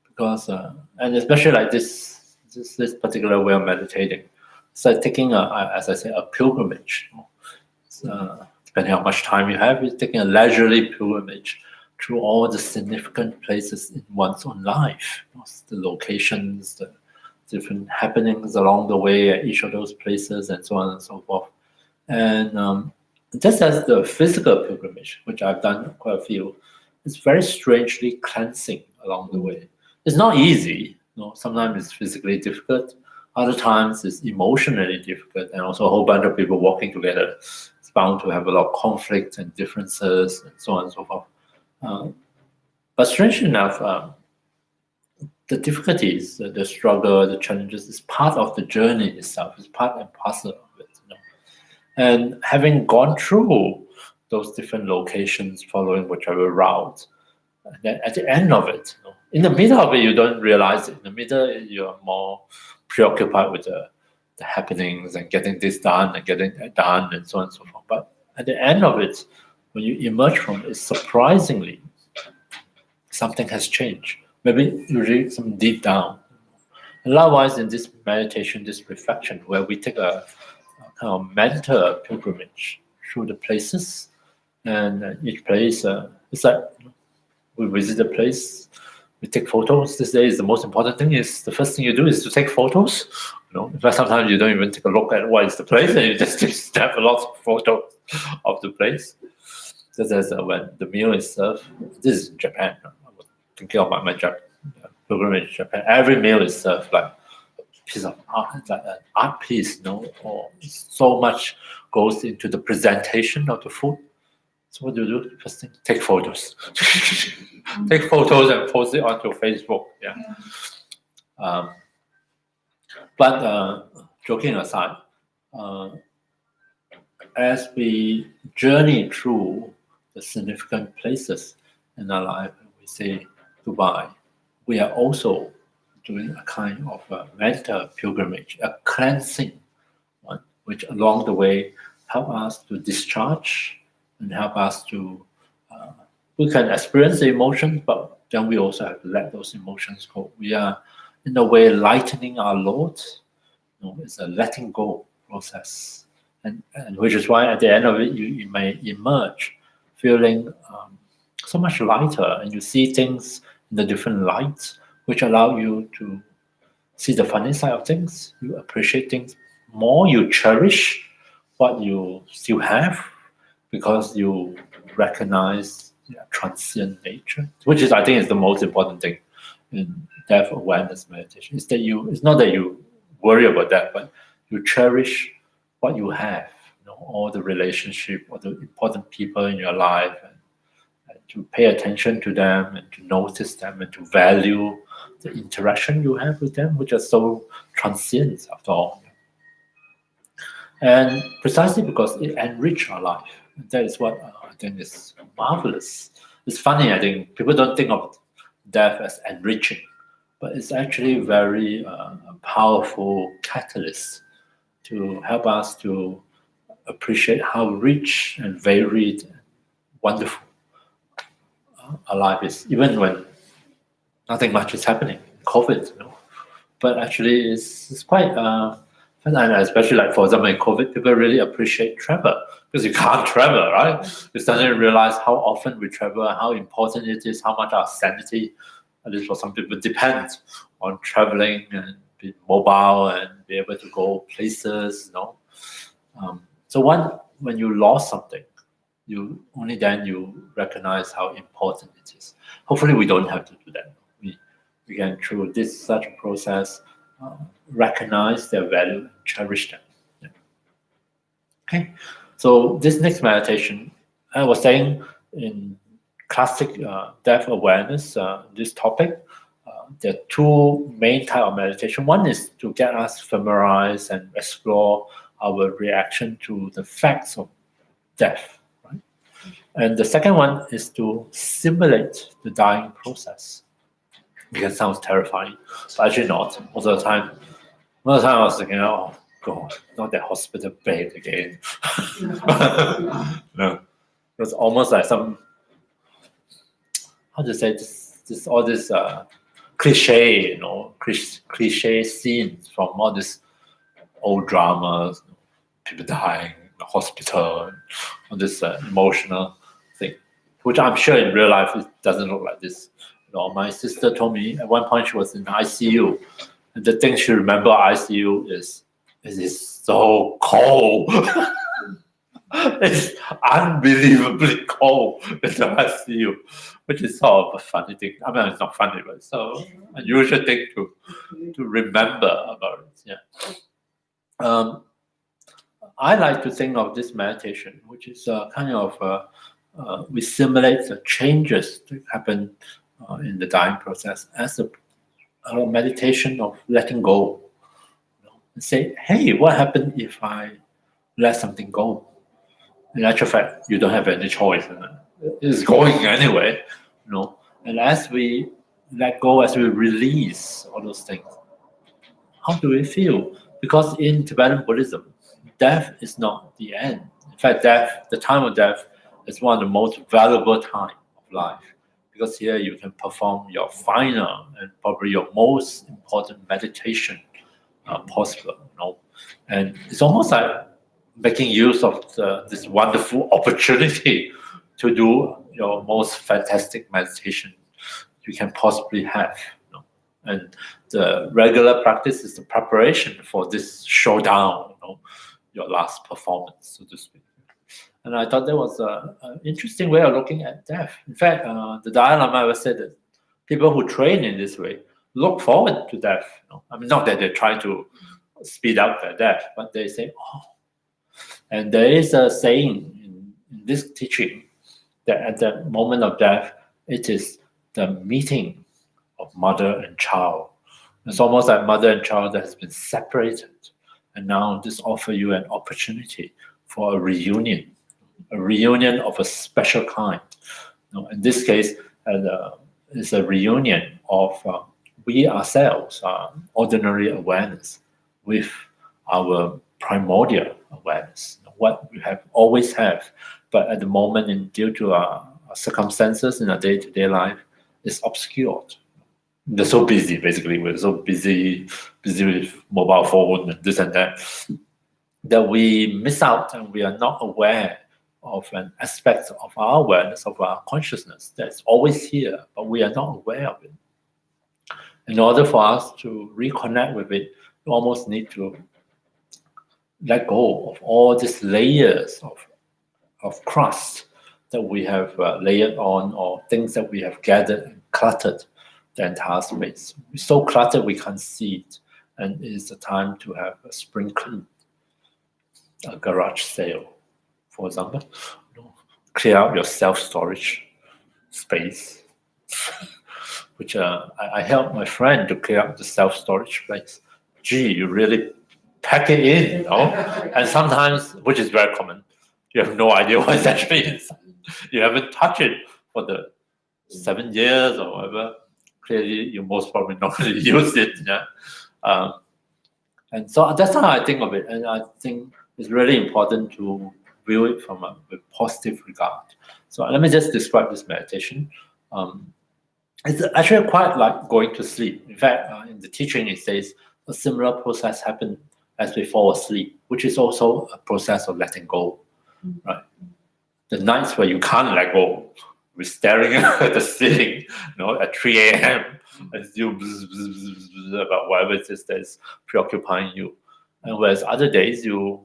[SPEAKER 1] because and especially like this particular way of meditating, it's like taking as I say, a pilgrimage. Depending on how much time you have, you're taking a leisurely pilgrimage through all the significant places in one's own life, the locations, the different happenings along the way at each of those places, and so on and so forth. And just as the physical pilgrimage, which I've done quite a few, it's very strangely cleansing along the way. It's not easy. Sometimes it's physically difficult. Other times it's emotionally difficult, and also a whole bunch of people walking together. It's bound to have a lot of conflict and differences, and so on and so forth. But strangely enough, the difficulties, the struggle, the challenges is part of the journey itself. It's part and parcel of it. And having gone through those different locations, following whichever route, and then at the end of it, in the middle of it, you don't realize it. In the middle, you're more preoccupied with the happenings and getting this done and getting that done, and so on and so forth. But at the end of it, when you emerge from it, surprisingly, something has changed. Maybe usually some deep down. And likewise, in this meditation, this reflection, where we take a kind of mental pilgrimage through the places, and each place, it's like we visit a place, we take photos. These days, the most important thing is the first thing you do is to take photos. In fact, sometimes you don't even take a look at what is the place, and you just snap a lot of photos of the place. Just as when the meal is served, this is in Japan. I was thinking about my pilgrimage in Japan. Every meal is served like a piece of art, like an art piece, or so much goes into the presentation of the food. So what do? First thing, take photos. Take photos and post it onto Facebook. Yeah. But joking aside, as we journey through the significant places in our life, we say goodbye, we are also doing a kind of a mental pilgrimage, a cleansing one, which along the way help us to discharge and help us to, we can experience the emotions, but then we also have to let those emotions go. We are, in a way, lightening our load. It's a letting go process. And which is why at the end of it, you may emerge feeling so much lighter, and you see things in the different lights, which allow you to see the funny side of things. You appreciate things more. You cherish what you still have, because you recognize transient nature, which is, I think, is the most important thing in death awareness meditation. Is that it's not that you worry about that, but you cherish what you have, all the relationship, or the important people in your life, and to pay attention to them, and to notice them, and to value the interaction you have with them, which are so transient after all. And precisely because it enriches our life. That is what I think is marvelous. It's funny, I think people don't think of death as enriching, but it's actually very a powerful catalyst to help us to appreciate how rich and varied and wonderful our life is, even when nothing much is happening, COVID, but actually it's quite, and especially like, for example, in COVID, people really appreciate travel because you can't travel, right? You suddenly realize how often we travel, how important it is, how much our sanity, at least for some people, depends on traveling and be mobile and be able to go places, So when you lost something, you only then you recognize how important it is. Hopefully, we don't have to do that. We can, through this such a process, recognize their value and cherish them. Yeah. Okay, so this next meditation, I was saying in classic death awareness, this topic, there are two main type of meditation. One is to get us familiarize and explore our reaction to the facts of death, right? And the second one is to simulate the dying process. Because it sounds terrifying, but actually not. Most of the time I was thinking, oh God, not that hospital bed again. No, it's almost like some, how to say this all this cliche, cliche scenes from all these old dramas, people dying in the hospital, all this emotional thing, which I'm sure in real life it doesn't look like this. My sister told me at one point she was in ICU, and the thing she remember ICU is it is so cold. It's unbelievably cold in the ICU, which is sort of a funny thing. I mean, it's not funny, but it's so unusual thing to remember about it. Yeah. I like to think of this meditation, which is kind of we simulate the changes that happen in the dying process as a meditation of letting go. And say, hey, what happened if I let something go? In actual fact, you don't have any choice. It's going anyway. And as we let go, as we release all those things, how do we feel? Because in Tibetan Buddhism, death is not the end. In fact, the time of death is one of the most valuable times of life. Because here you can perform your final and probably your most important meditation possible. And it's almost like making use of this wonderful opportunity to do your most fantastic meditation you can possibly have. And the regular practice is the preparation for this showdown, your last performance, so to speak. And I thought that was an interesting way of looking at death. In fact, the Dalai Lama ever said that people who train in this way look forward to death. I mean, not that they're trying to speed up their death, but they say, oh. And there is a saying in this teaching that at the moment of death, it is the meeting of mother and child. It's almost like mother and child that has been separated. And now this offers you an opportunity for a reunion of a special kind. In this case, it's a reunion of we ourselves, ordinary awareness, with our primordial awareness, what we have always have, but at the moment, due to our circumstances in our day-to-day life, is obscured. They're so busy, basically. We're so busy with mobile phone and this and that we miss out and we are not aware of an aspect of our awareness, of our consciousness that's always here, but we are not aware of it. In order for us to reconnect with it, you almost need to let go of all these layers of crust that we have layered on, or things that we have gathered and cluttered the entire space. We're so cluttered we can't see it, and it's the time to have a spring clean, a garage sale, for example. Clear out your self-storage space, which I helped my friend to clear up the self-storage place. Gee, you really pack it in, and sometimes, which is very common, you have no idea what's actually inside. You haven't touched it for the 7 years or whatever. Clearly, you most probably not going to use it. Yeah? And so that's how I think of it. And I think it's really important to view it from a positive regard. So let me just describe this meditation. It's actually quite like going to sleep. In fact, in the teaching, it says a similar process happens as we fall asleep, which is also a process of letting go, right? The nights where you can't let go, we're staring at the ceiling, at 3 a.m. and still about whatever it is that is preoccupying you. And whereas other days, your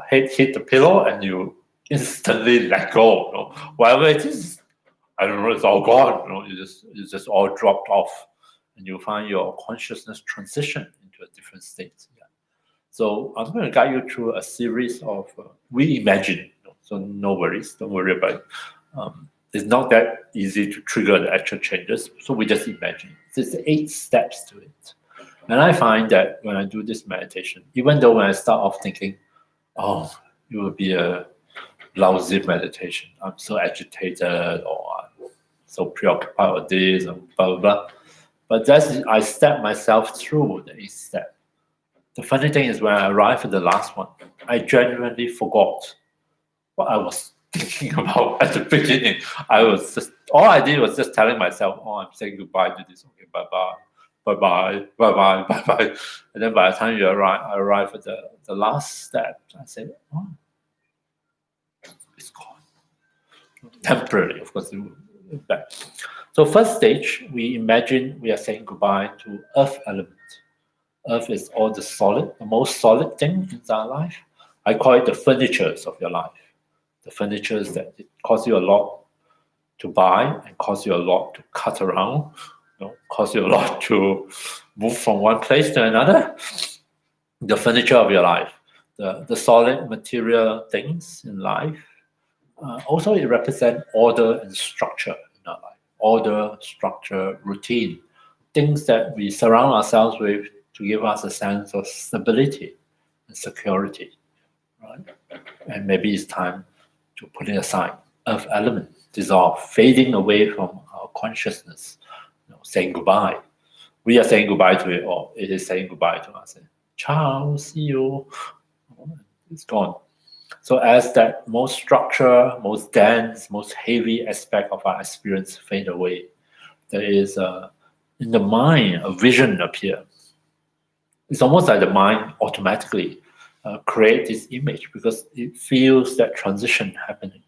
[SPEAKER 1] head hit the pillow and you instantly let go. Whatever it is, I don't know, it's all gone. It's just all dropped off, and you find your consciousness transition into a different state. Yeah. So I'm going to guide you through a series of we imagine. So no worries, don't worry about it. It's not that easy to trigger the actual changes, so we just imagine. There's 8 steps to it. And I find that when I do this meditation, even though when I start off thinking, oh, it will be a lousy meditation, I'm so agitated, or I'm so preoccupied with this, and blah, blah, blah. But I step myself through the 8th step. The funny thing is when I arrive at the last one, I genuinely forgot what I was thinking about at the beginning. All I did was just telling myself, oh, I'm saying goodbye to this. Okay, bye-bye, bye-bye, bye-bye, bye-bye. And then by the time I arrive at the last step, I say, oh, it's gone. Temporarily, of course, back. So first stage, we imagine we are saying goodbye to earth element. Earth is all the most solid thing in our life. I call it the furnitures of your life. The furnitures that it costs you a lot to buy and costs you a lot to cut around, costs you a lot to move from one place to another. The furniture of your life, the solid material things in life. Also, it represents order and structure in our life. Order, structure, routine, things that we surround ourselves with to give us a sense of stability and security, right? And maybe it's time to put it aside. Earth element dissolve, fading away from our consciousness, saying goodbye. We are saying goodbye to it, or it is saying goodbye to us. Ciao, see you. It's gone. So as that most structure, most dense, most heavy aspect of our experience fade away, there is in the mind a vision appear. It's almost like the mind automatically creates this image because it feels that transition happening.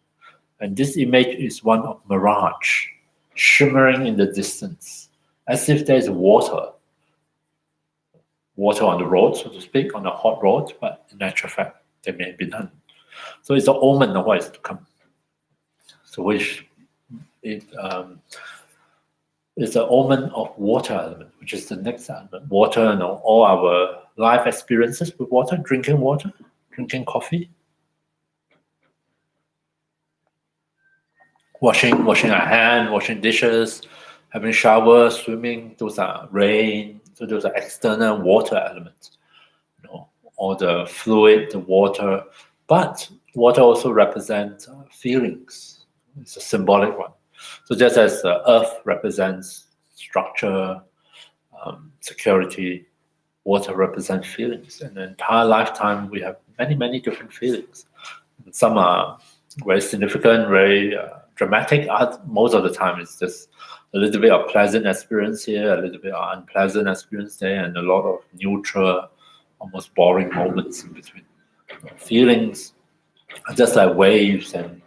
[SPEAKER 1] And this image is one of mirage, shimmering in the distance, as if there is water on the road, so to speak, on a hot road, but in actual fact, there may be none. So it's an omen of what is to come. So which it's an omen of water element, which is the next element. Water, all our life experiences with water, drinking coffee, washing our hand, washing dishes, having showers, swimming, those are rain. So those are external water elements, all the fluid, the water. But water also represents feelings. It's a symbolic one. So just as earth represents structure, security, water represents feelings. And the entire lifetime, we have many, many different feelings. Some are very significant, very dramatic. Most of the time, it's just a little bit of pleasant experience here, a little bit of unpleasant experience there, and a lot of neutral, almost boring moments in between. Feelings are just like waves and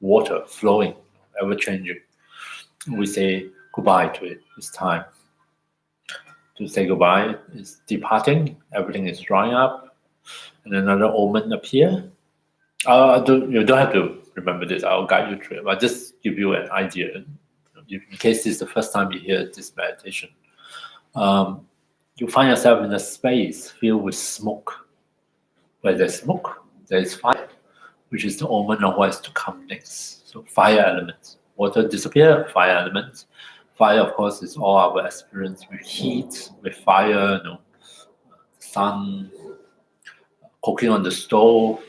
[SPEAKER 1] water flowing, ever changing. We say goodbye to it. It's time to say goodbye. It's departing. Everything is drying up, and another omen appear. You don't have to remember this. I'll guide you through it. But just give you an idea, in case this is the first time you hear this meditation. You find yourself in a space filled with smoke. Where there's smoke, there is fire, which is the omen of what is to come next. So fire elements. Water disappear, fire elements. Fire, of course, is all our experience with heat, with fire, sun, cooking on the stove,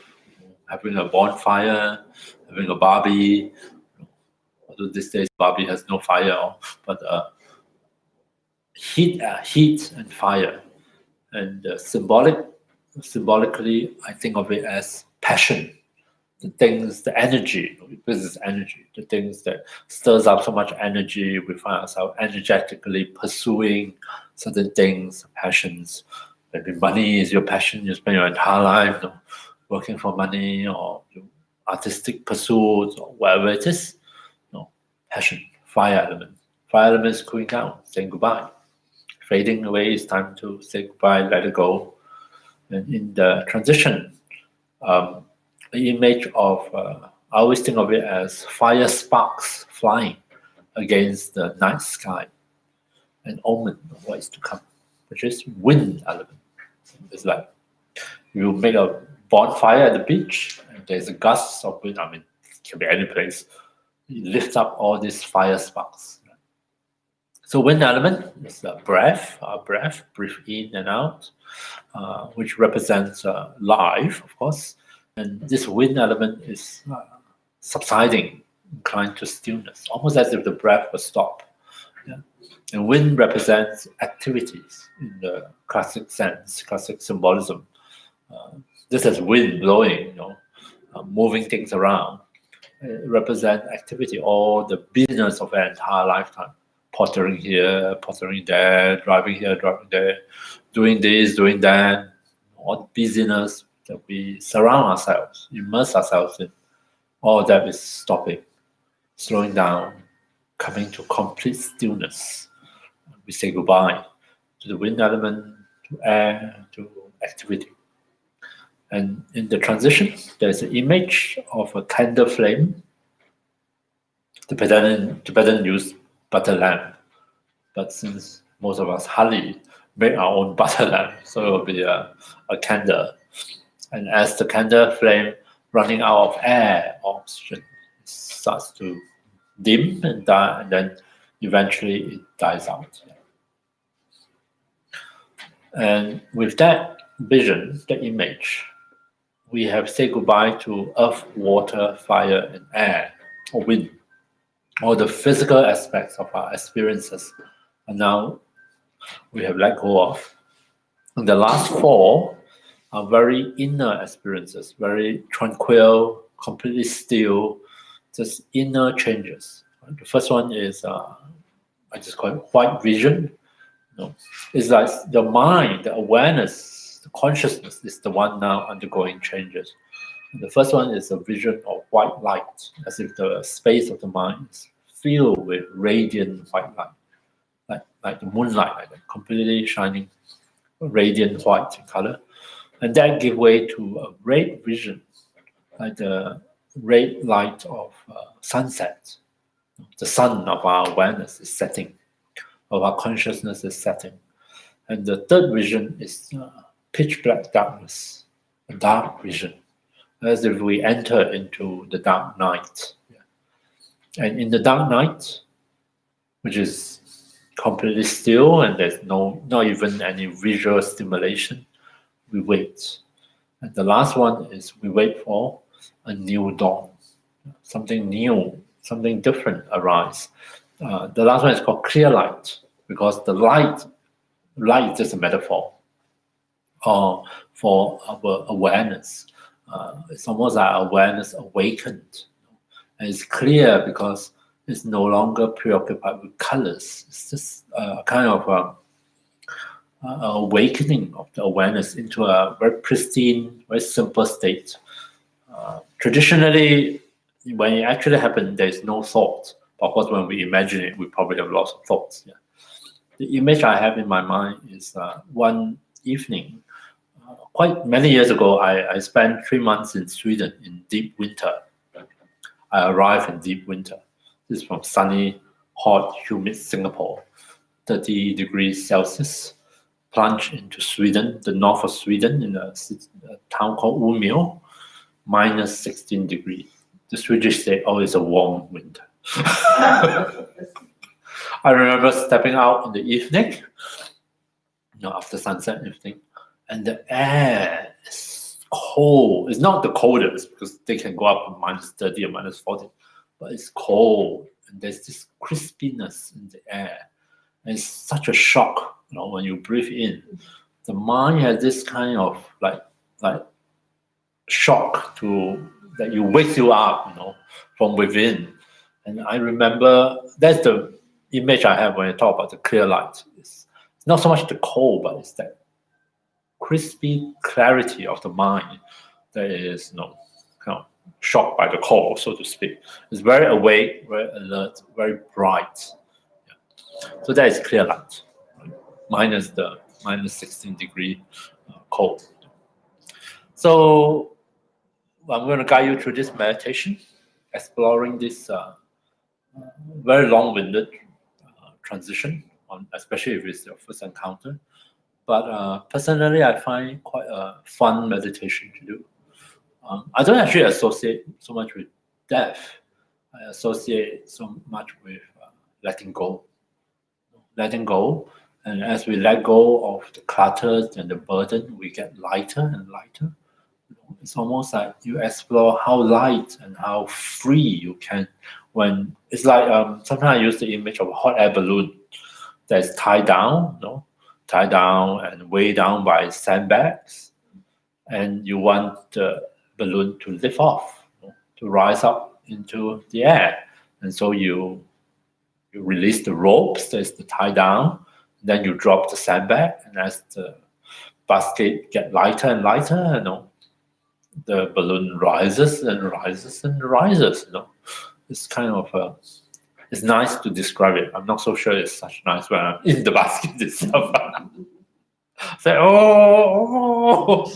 [SPEAKER 1] having a bonfire, having a barbie. Although these days barbie has no fire, but heat and fire. And symbolically, I think of it as passion. the things, the energy, because it's energy, the things that stirs up so much energy, we find ourselves energetically pursuing certain things, passions. Maybe money is your passion, you spend your entire life working for money, or artistic pursuits, or whatever it is. Passion, fire element. Fire element is cooling down, saying goodbye. Fading away, it's time to say goodbye, let it go. And in the transition, the image of, I always think of it as fire sparks flying against the night sky, an omen of what is to come, which is wind element. It's like you make a bonfire at the beach, and there's a gust of wind. I mean, it can be any place. It lifts up all these fire sparks. So wind element is the breath, our breath, breathe in and out, which represents life, of course. And this wind element is subsiding, inclined to stillness, almost as if the breath would stop. Yeah? And wind represents activities in the classic sense, classic symbolism. This is wind blowing, moving things around. It represents activity, all the business of an entire lifetime. Pottering here, pottering there, driving here, driving there, doing this, doing that, all busyness that we surround ourselves, immerse ourselves in, all that is stopping, slowing down, coming to complete stillness. We say goodbye to the wind element, to air, to activity. And in the transition, there's an image of a candle flame. The Tibetan use butter lamp, but since most of us hardly make our own butter lamp, so it will be a candle. And as the candle flame running out of air, oxygen, starts to dim and die, and then eventually it dies out. And with that vision, that image, we have said goodbye to earth, water, fire, and air, or wind, all the physical aspects of our experiences. And now we have let go of. And the last four are very inner experiences, very tranquil, completely still, just inner changes. The first one is, I just call it white vision. It's like the mind, the awareness, the consciousness is the one now undergoing changes. And the first one is a vision of white light, as if the space of the mind is filled with radiant white light, like the moonlight, like that, completely shining, radiant white in color. And that gives way to a red vision, like the red light of sunset. The sun of our awareness is setting, of our consciousness is setting. And the third vision is pitch black darkness, a dark vision, as if we enter into the dark night. And in the dark night, which is completely still and there's not even any visual stimulation, we wait. And the last one is we wait for a new dawn, something new, something different arise. The last one is called clear light, because the light is just a metaphor for our awareness. It's almost like awareness awakened. And it's clear because it's no longer preoccupied with colors. It's just a kind of awakening of the awareness into a very pristine, very simple state. Traditionally, when it actually happens, there's no thought. But of course, when we imagine it, we probably have lots of thoughts. Yeah. The image I have in my mind is one evening, quite many years ago, I spent 3 months in Sweden in deep winter. I arrived in deep winter. This is from sunny, hot, humid Singapore, 30 degrees Celsius. Plunge into Sweden, the north of Sweden, in a town called Umeå, minus 16 degrees. The Swedish say, oh, it's a warm winter. I remember stepping out in the evening, after sunset evening, and the air is cold. It's not the coldest, because they can go up to minus 30 or minus 40, but it's cold, and there's this crispiness in the air. And it's such a shock, when you breathe in. The mind has this kind of like shock to that you wakes you up, from within. And I remember that's the image I have when I talk about the clear light. It's not so much the cold, but it's that crispy clarity of the mind that is, kind of shocked by the cold, so to speak. It's very awake, very alert, very bright. Yeah. So that is clear light, right? Minus the minus 16-degree cold. So I'm going to guide you through this meditation, exploring this very long-winded transition, especially if it's your first encounter. But personally, I find quite a fun meditation to do. I don't actually associate so much with death. I associate so much with letting go. Letting go. And as we let go of the clutters and the burden, we get lighter and lighter. It's almost like you explore how light and how free you can. When it's like sometimes I use the image of a hot air balloon that's tied down, tied down and weighed down by sandbags, and you want the balloon to lift off, to rise up into the air, and so you release the ropes that's tied down, then you drop the sandbag, and as the basket get lighter and lighter, the balloon rises and rises and rises. It's kind of it's nice to describe it. I'm not so sure it's such nice when I'm in the basket itself. Say, oh,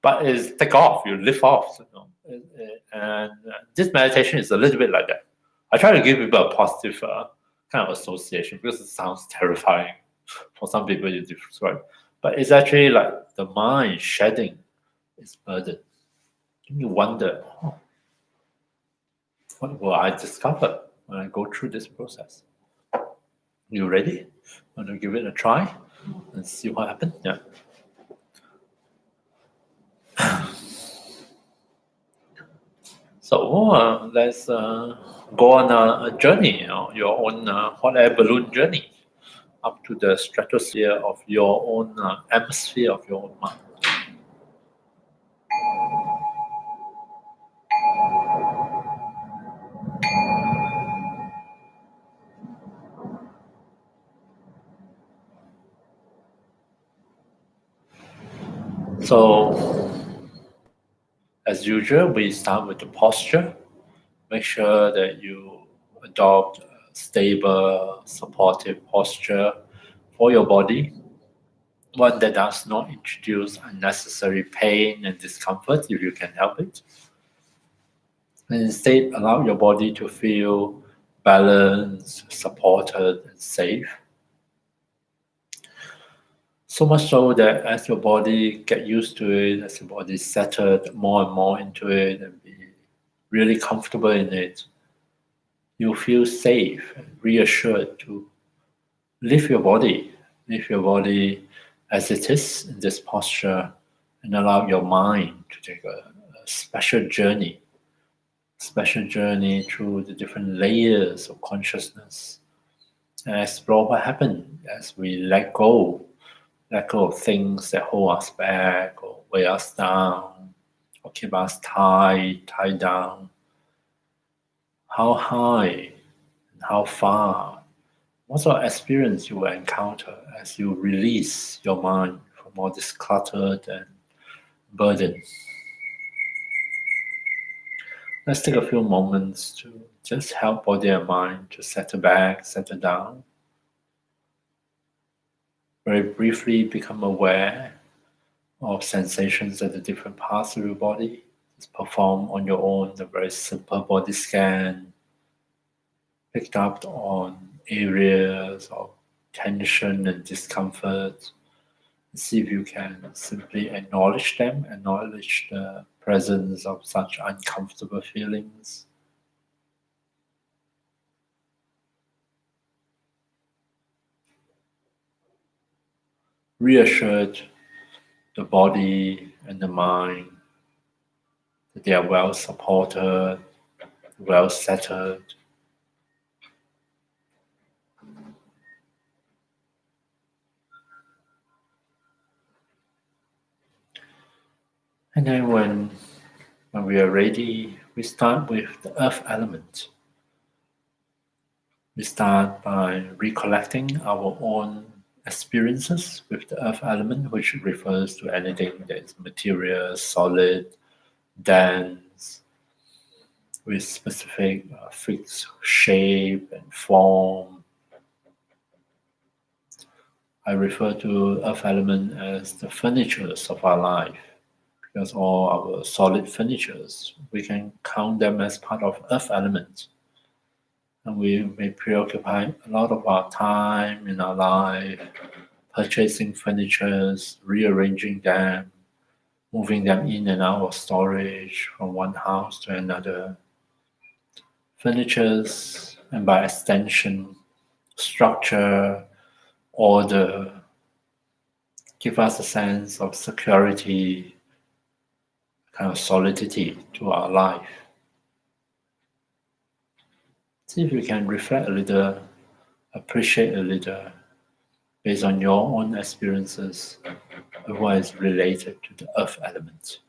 [SPEAKER 1] but it's take off. You lift off. And this meditation is a little bit like that. I try to give people a positive kind of association because it sounds terrifying for some people you describe, but it's actually like the mind shedding its burden. You wonder, what will I discover when I go through this process? You ready? Want to give it a try and see what happens? Yeah. So let's go on a journey, your own hot air balloon journey up to the stratosphere of your own atmosphere of your own mind. So, as usual, we start with the posture. Make sure that you adopt a stable, supportive posture for your body, one that does not introduce unnecessary pain and discomfort if you can help it. And instead, allow your body to feel balanced, supported, and safe. So much so that as your body get used to it, as your body settled more and more into it and be really comfortable in it, you feel safe and reassured to live your body as it is in this posture, and allow your mind to take a special journey through the different layers of consciousness and explore what happens as we let go of things that hold us back or weigh us down or keep us tied down. How high and how far, what sort of experience you will encounter as you release your mind from all this cluttered and burden. Let's take a few moments to just help body and mind to settle back, settle down. Very briefly become aware of sensations at the different parts of your body. Just perform on your own a very simple body scan. Pick up on areas of tension and discomfort. See if you can simply acknowledge them, acknowledge the presence of such uncomfortable feelings. Reassured the body and the mind that they are well supported, well settled. And then when When we are ready, we start with the earth element. We start by recollecting our own experiences with the earth element, which refers to anything that is material, solid, dense, with specific fixed shape and form. I refer to earth element as the furnitures of our life, because all our solid furnitures, we can count them as part of earth element. And we may preoccupy a lot of our time in our life, purchasing furnitures, rearranging them, moving them in and out of storage from one house to another. Furnitures, and by extension, structure, order, give us a sense of security, kind of solidity to our life. See if you can reflect a little, appreciate a little, based on your own experiences of what is related to the earth element.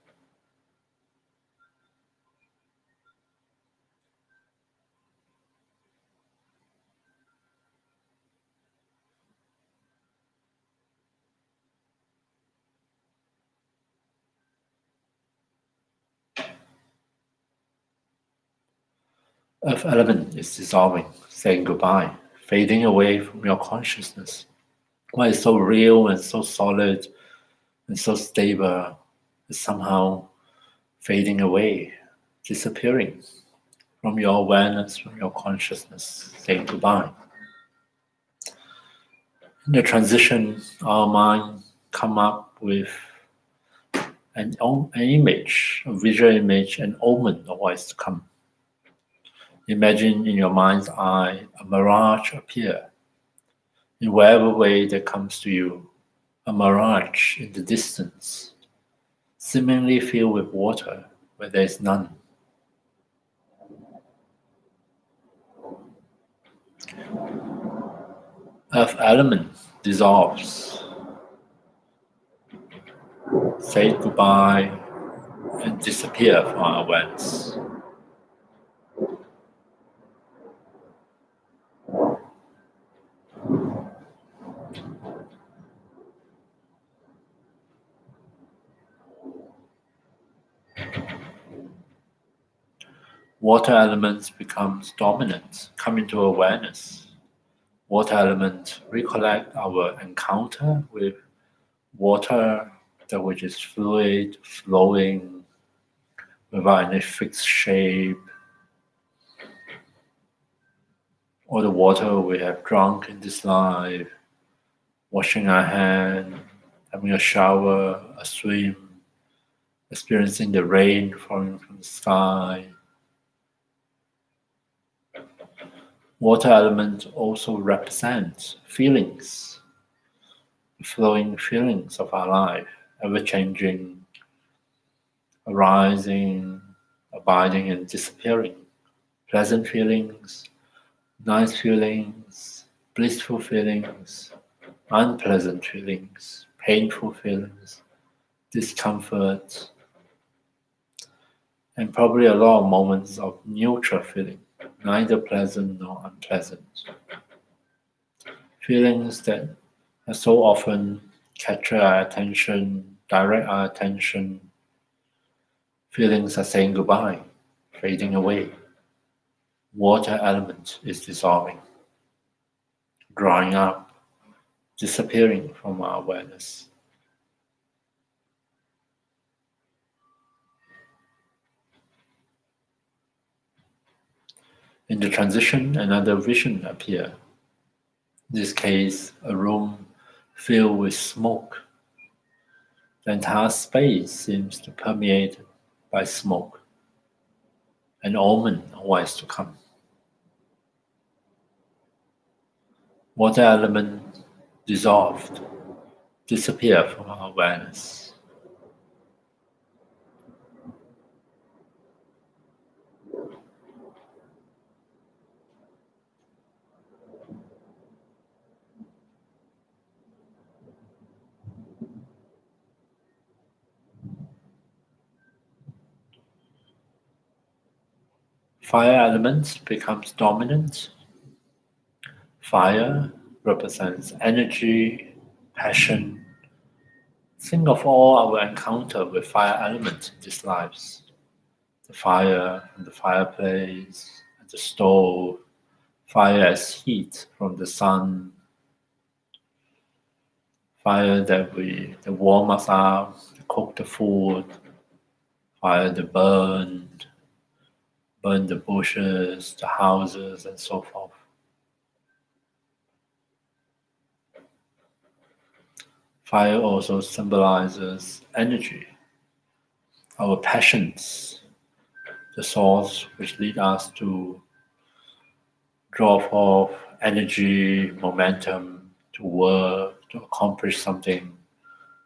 [SPEAKER 1] Earth element is dissolving, saying goodbye, fading away from your consciousness. What is so real and so solid and so stable is somehow fading away, disappearing from your awareness, from your consciousness, saying goodbye. In the transition, our mind come up with an image, a visual image, an omen of what is to come. Imagine in your mind's eye a mirage appear in whatever way that comes to you, a mirage in the distance, seemingly filled with water where there is none. Earth element dissolves. Say goodbye and disappear from our awareness. Water elements becomes dominant, come into awareness. Water element recollect our encounter with water, that which is fluid, flowing, without any fixed shape, or the water we have drunk in this life, washing our hands, having a shower, a swim, experiencing the rain falling from the sky. Water element also represents feelings, flowing feelings of our life, ever-changing, arising, abiding and disappearing. Pleasant feelings, nice feelings, blissful feelings, unpleasant feelings, painful feelings, discomfort, and probably a lot of moments of neutral feeling, neither pleasant nor unpleasant. Feelings that have so often capture our attention, direct our attention. Feelings are saying goodbye, fading away. Water element is dissolving, drying up, disappearing from our awareness. In the transition, another vision appears. In this case, a room filled with smoke. The entire space seems to permeate by smoke, an omen of what is to come. Water element dissolved, disappear from our awareness. fire element becomes dominant. Fire represents energy, passion. Think of all our encounter with fire element in these lives. The fire from the fireplace, the stove, fire as heat from the sun, fire that warm us up, cook the food, fire that burn the bushes, the houses, and so forth. Fire also symbolizes energy, our passions, the source which lead us to draw forth energy, momentum, to work, to accomplish something,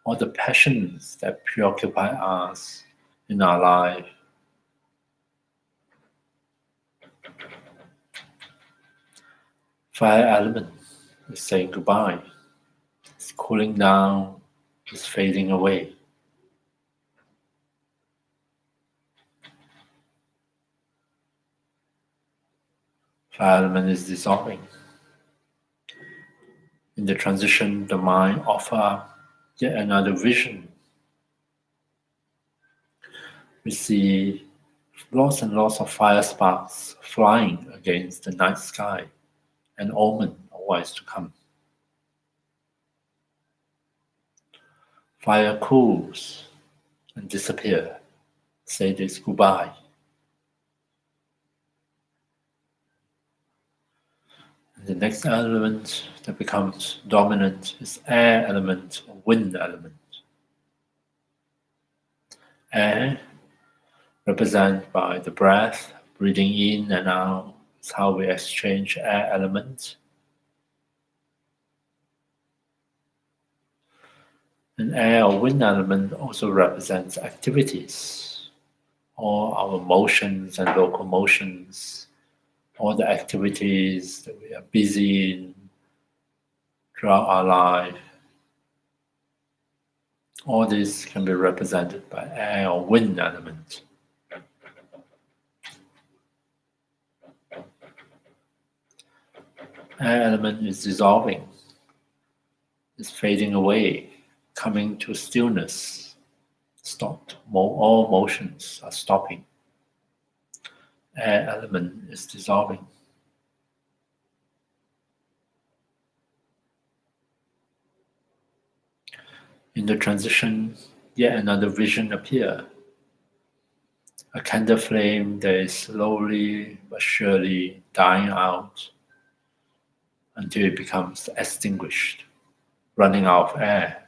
[SPEAKER 1] or the passions that preoccupy us in our life. Fire element is saying goodbye. It's cooling down, it's fading away. Fire element is dissolving. In the transition, the mind offers yet another vision. We see lots and lots of fire sparks flying against the night sky, an omen of what is to come. Fire cools and disappears, say this goodbye. And the next element that becomes dominant is air element or wind element. Air, represented by the breath, breathing in and out, is how we exchange air elements. And air or wind element also represents activities, all our motions and locomotions, all the activities that we are busy in throughout our life. All this can be represented by air or wind element. Air element is dissolving, is fading away, coming to stillness, stopped. All motions are stopping. Air element is dissolving. In the transition, yet another vision appears. A candle flame that is slowly but surely dying out until it becomes extinguished, running out of air.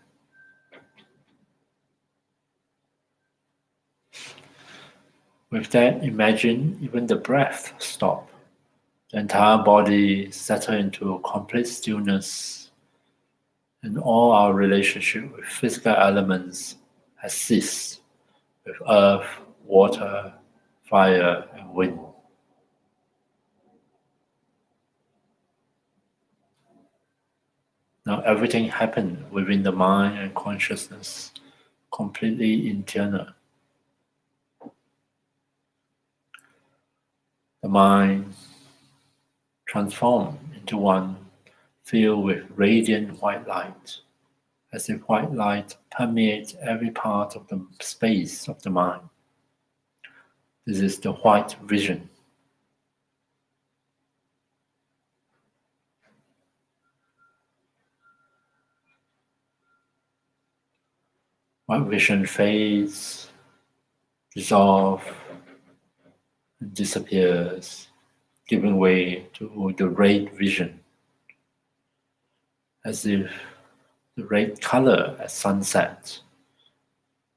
[SPEAKER 1] With that, imagine even the breath stop. The entire body settle into complete stillness, and all our relationship with physical elements has ceased, with earth, water, fire, and wind. Now everything happened within the mind and consciousness, completely internal. The mind transformed into one filled with radiant white light, as if white light permeates every part of the space of the mind. This is the white vision. White vision fades, dissolves, and disappears, giving way to the red vision, as if the red color at sunset,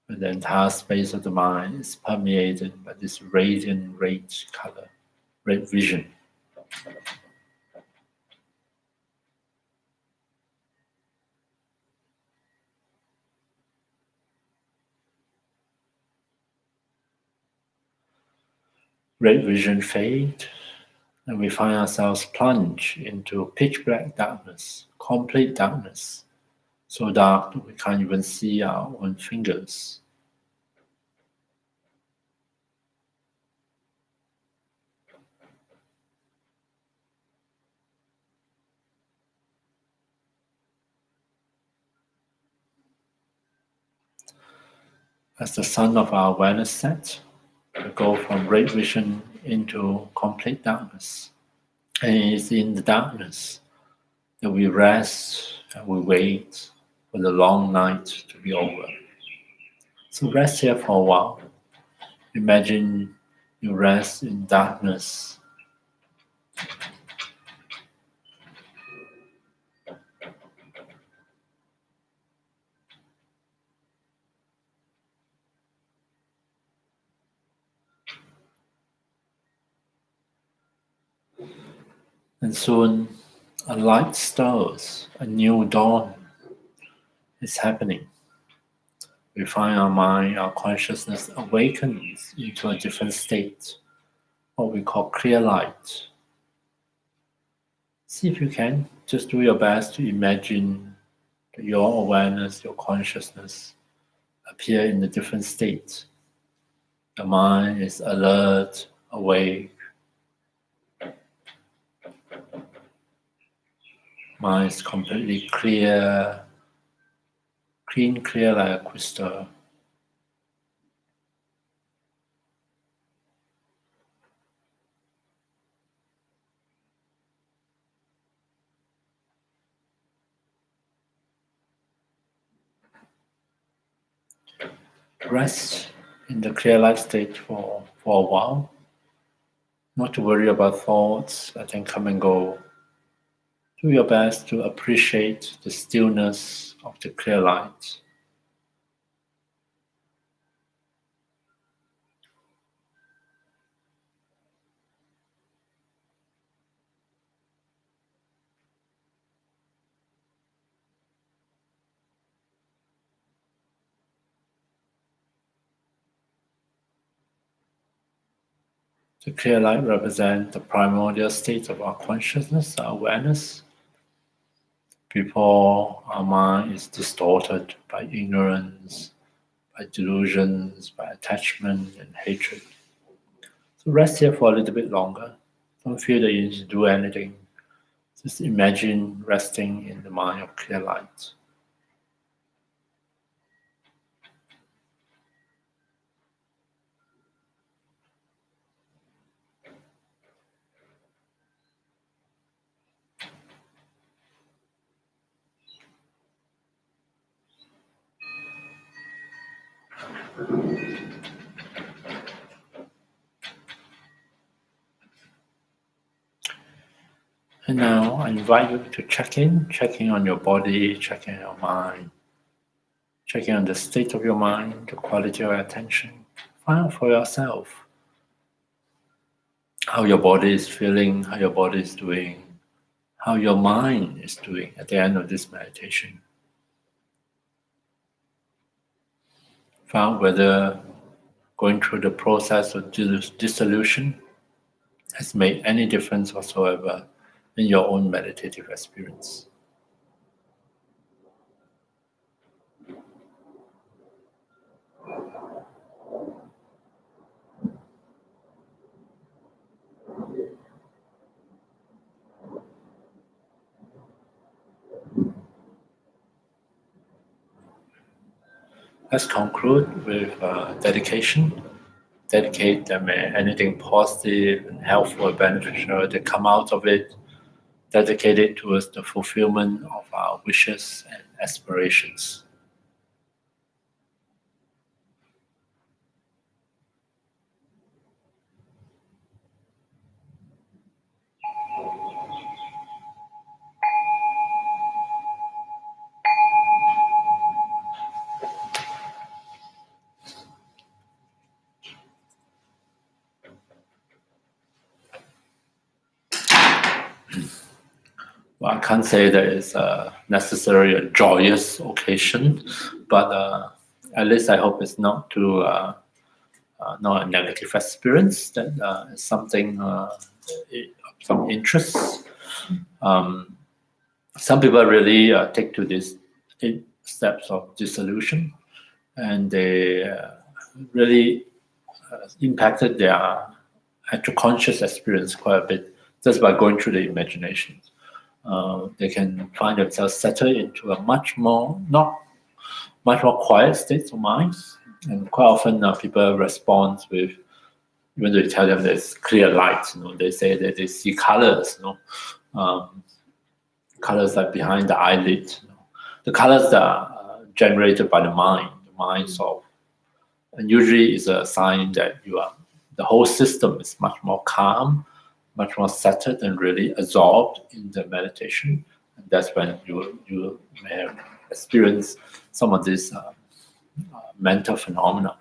[SPEAKER 1] when the entire space of the mind is permeated by this radiant red color, red vision. Red vision fades, and we find ourselves plunged into pitch black darkness, complete darkness, so dark that we can't even see our own fingers. As the sun of our awareness sets, we go from great vision into complete darkness. And it is in the darkness that we rest and we wait for the long night to be over. So rest here for a while. Imagine you rest in darkness. And soon a light stirs, a new dawn is happening. We find our mind, our consciousness awakens into a different state, what we call clear light. See if you can, just do your best to imagine that your awareness, your consciousness appear in a different state. The mind is alert, awake. Mind is completely clear, clear like a crystal. Rest in the clear light state for a while. Not to worry about thoughts that can come and go. Do your best to appreciate the stillness of the clear light. The clear light represents the primordial state of our consciousness, our awareness, before our mind is distorted by ignorance, by delusions, by attachment and hatred. So rest here for a little bit longer. Don't feel that you need to do anything. Just imagine resting in the mind of clear light. And now I invite you to check in on your body, check in on your mind, check in on the state of your mind, the quality of your attention. Find out for yourself how your body is feeling, how your body is doing, how your mind is doing at the end of this meditation. Find out whether going through the process of dissolution has made any difference whatsoever in your own meditative experience. Let's conclude with dedication. Dedicate anything positive and helpful and beneficial that come out of it. Dedicate it towards the fulfillment of our wishes and aspirations. Well, I can't say that it's necessarily a joyous occasion, but at least I hope it's not too not a negative experience. That is something some interest. Some people really take to these 8 steps of dissolution, and they really impacted their actual conscious experience quite a bit just by going through the imagination. They can find themselves settled into a much more quiet state of mind, And quite often people respond with, even though you tell them there's clear light, they say that they see colors, colors like behind the eyelid. The colors that are generated by the mind solve. And usually is a sign that the whole system is much more calm, much more settled and really absorbed in the meditation. And that's when you may have experienced some of these mental phenomena.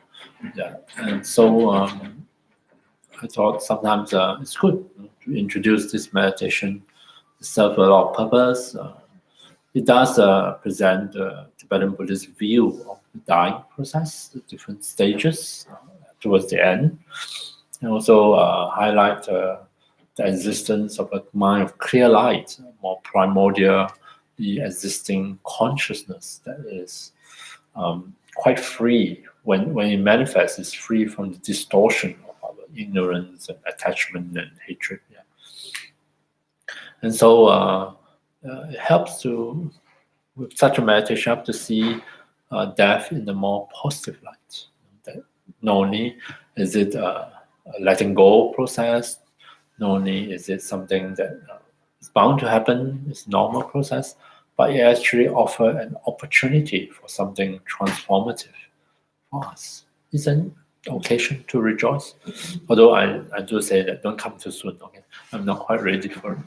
[SPEAKER 1] Yeah. And so I thought sometimes it's good to introduce this meditation. It serves a lot of purpose. It does present the Tibetan Buddhist view of the dying process, the different stages towards the end, and also highlight the existence of a mind of clear light, more primordial, the existing consciousness that is quite free. When it manifests, it's free from the distortion of our ignorance and attachment and hatred. Yeah. And so it helps to, with such a meditation, help to see death in a more positive light. That not only is it a letting go process, not only is it something that is bound to happen, it's a normal process, but it actually offers an opportunity for something transformative for us. It's an occasion to rejoice. Although I do say that don't come too soon, okay? I'm not quite ready for it.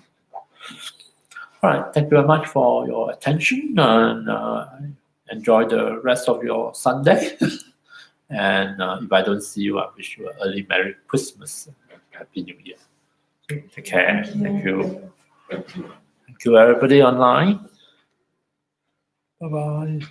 [SPEAKER 1] All right, thank you very much for your attention, and enjoy the rest of your Sunday. And if I don't see you, I wish you an early Merry Christmas and Happy New Year. Take care. Thank you. Thank you, everybody online. Bye-bye.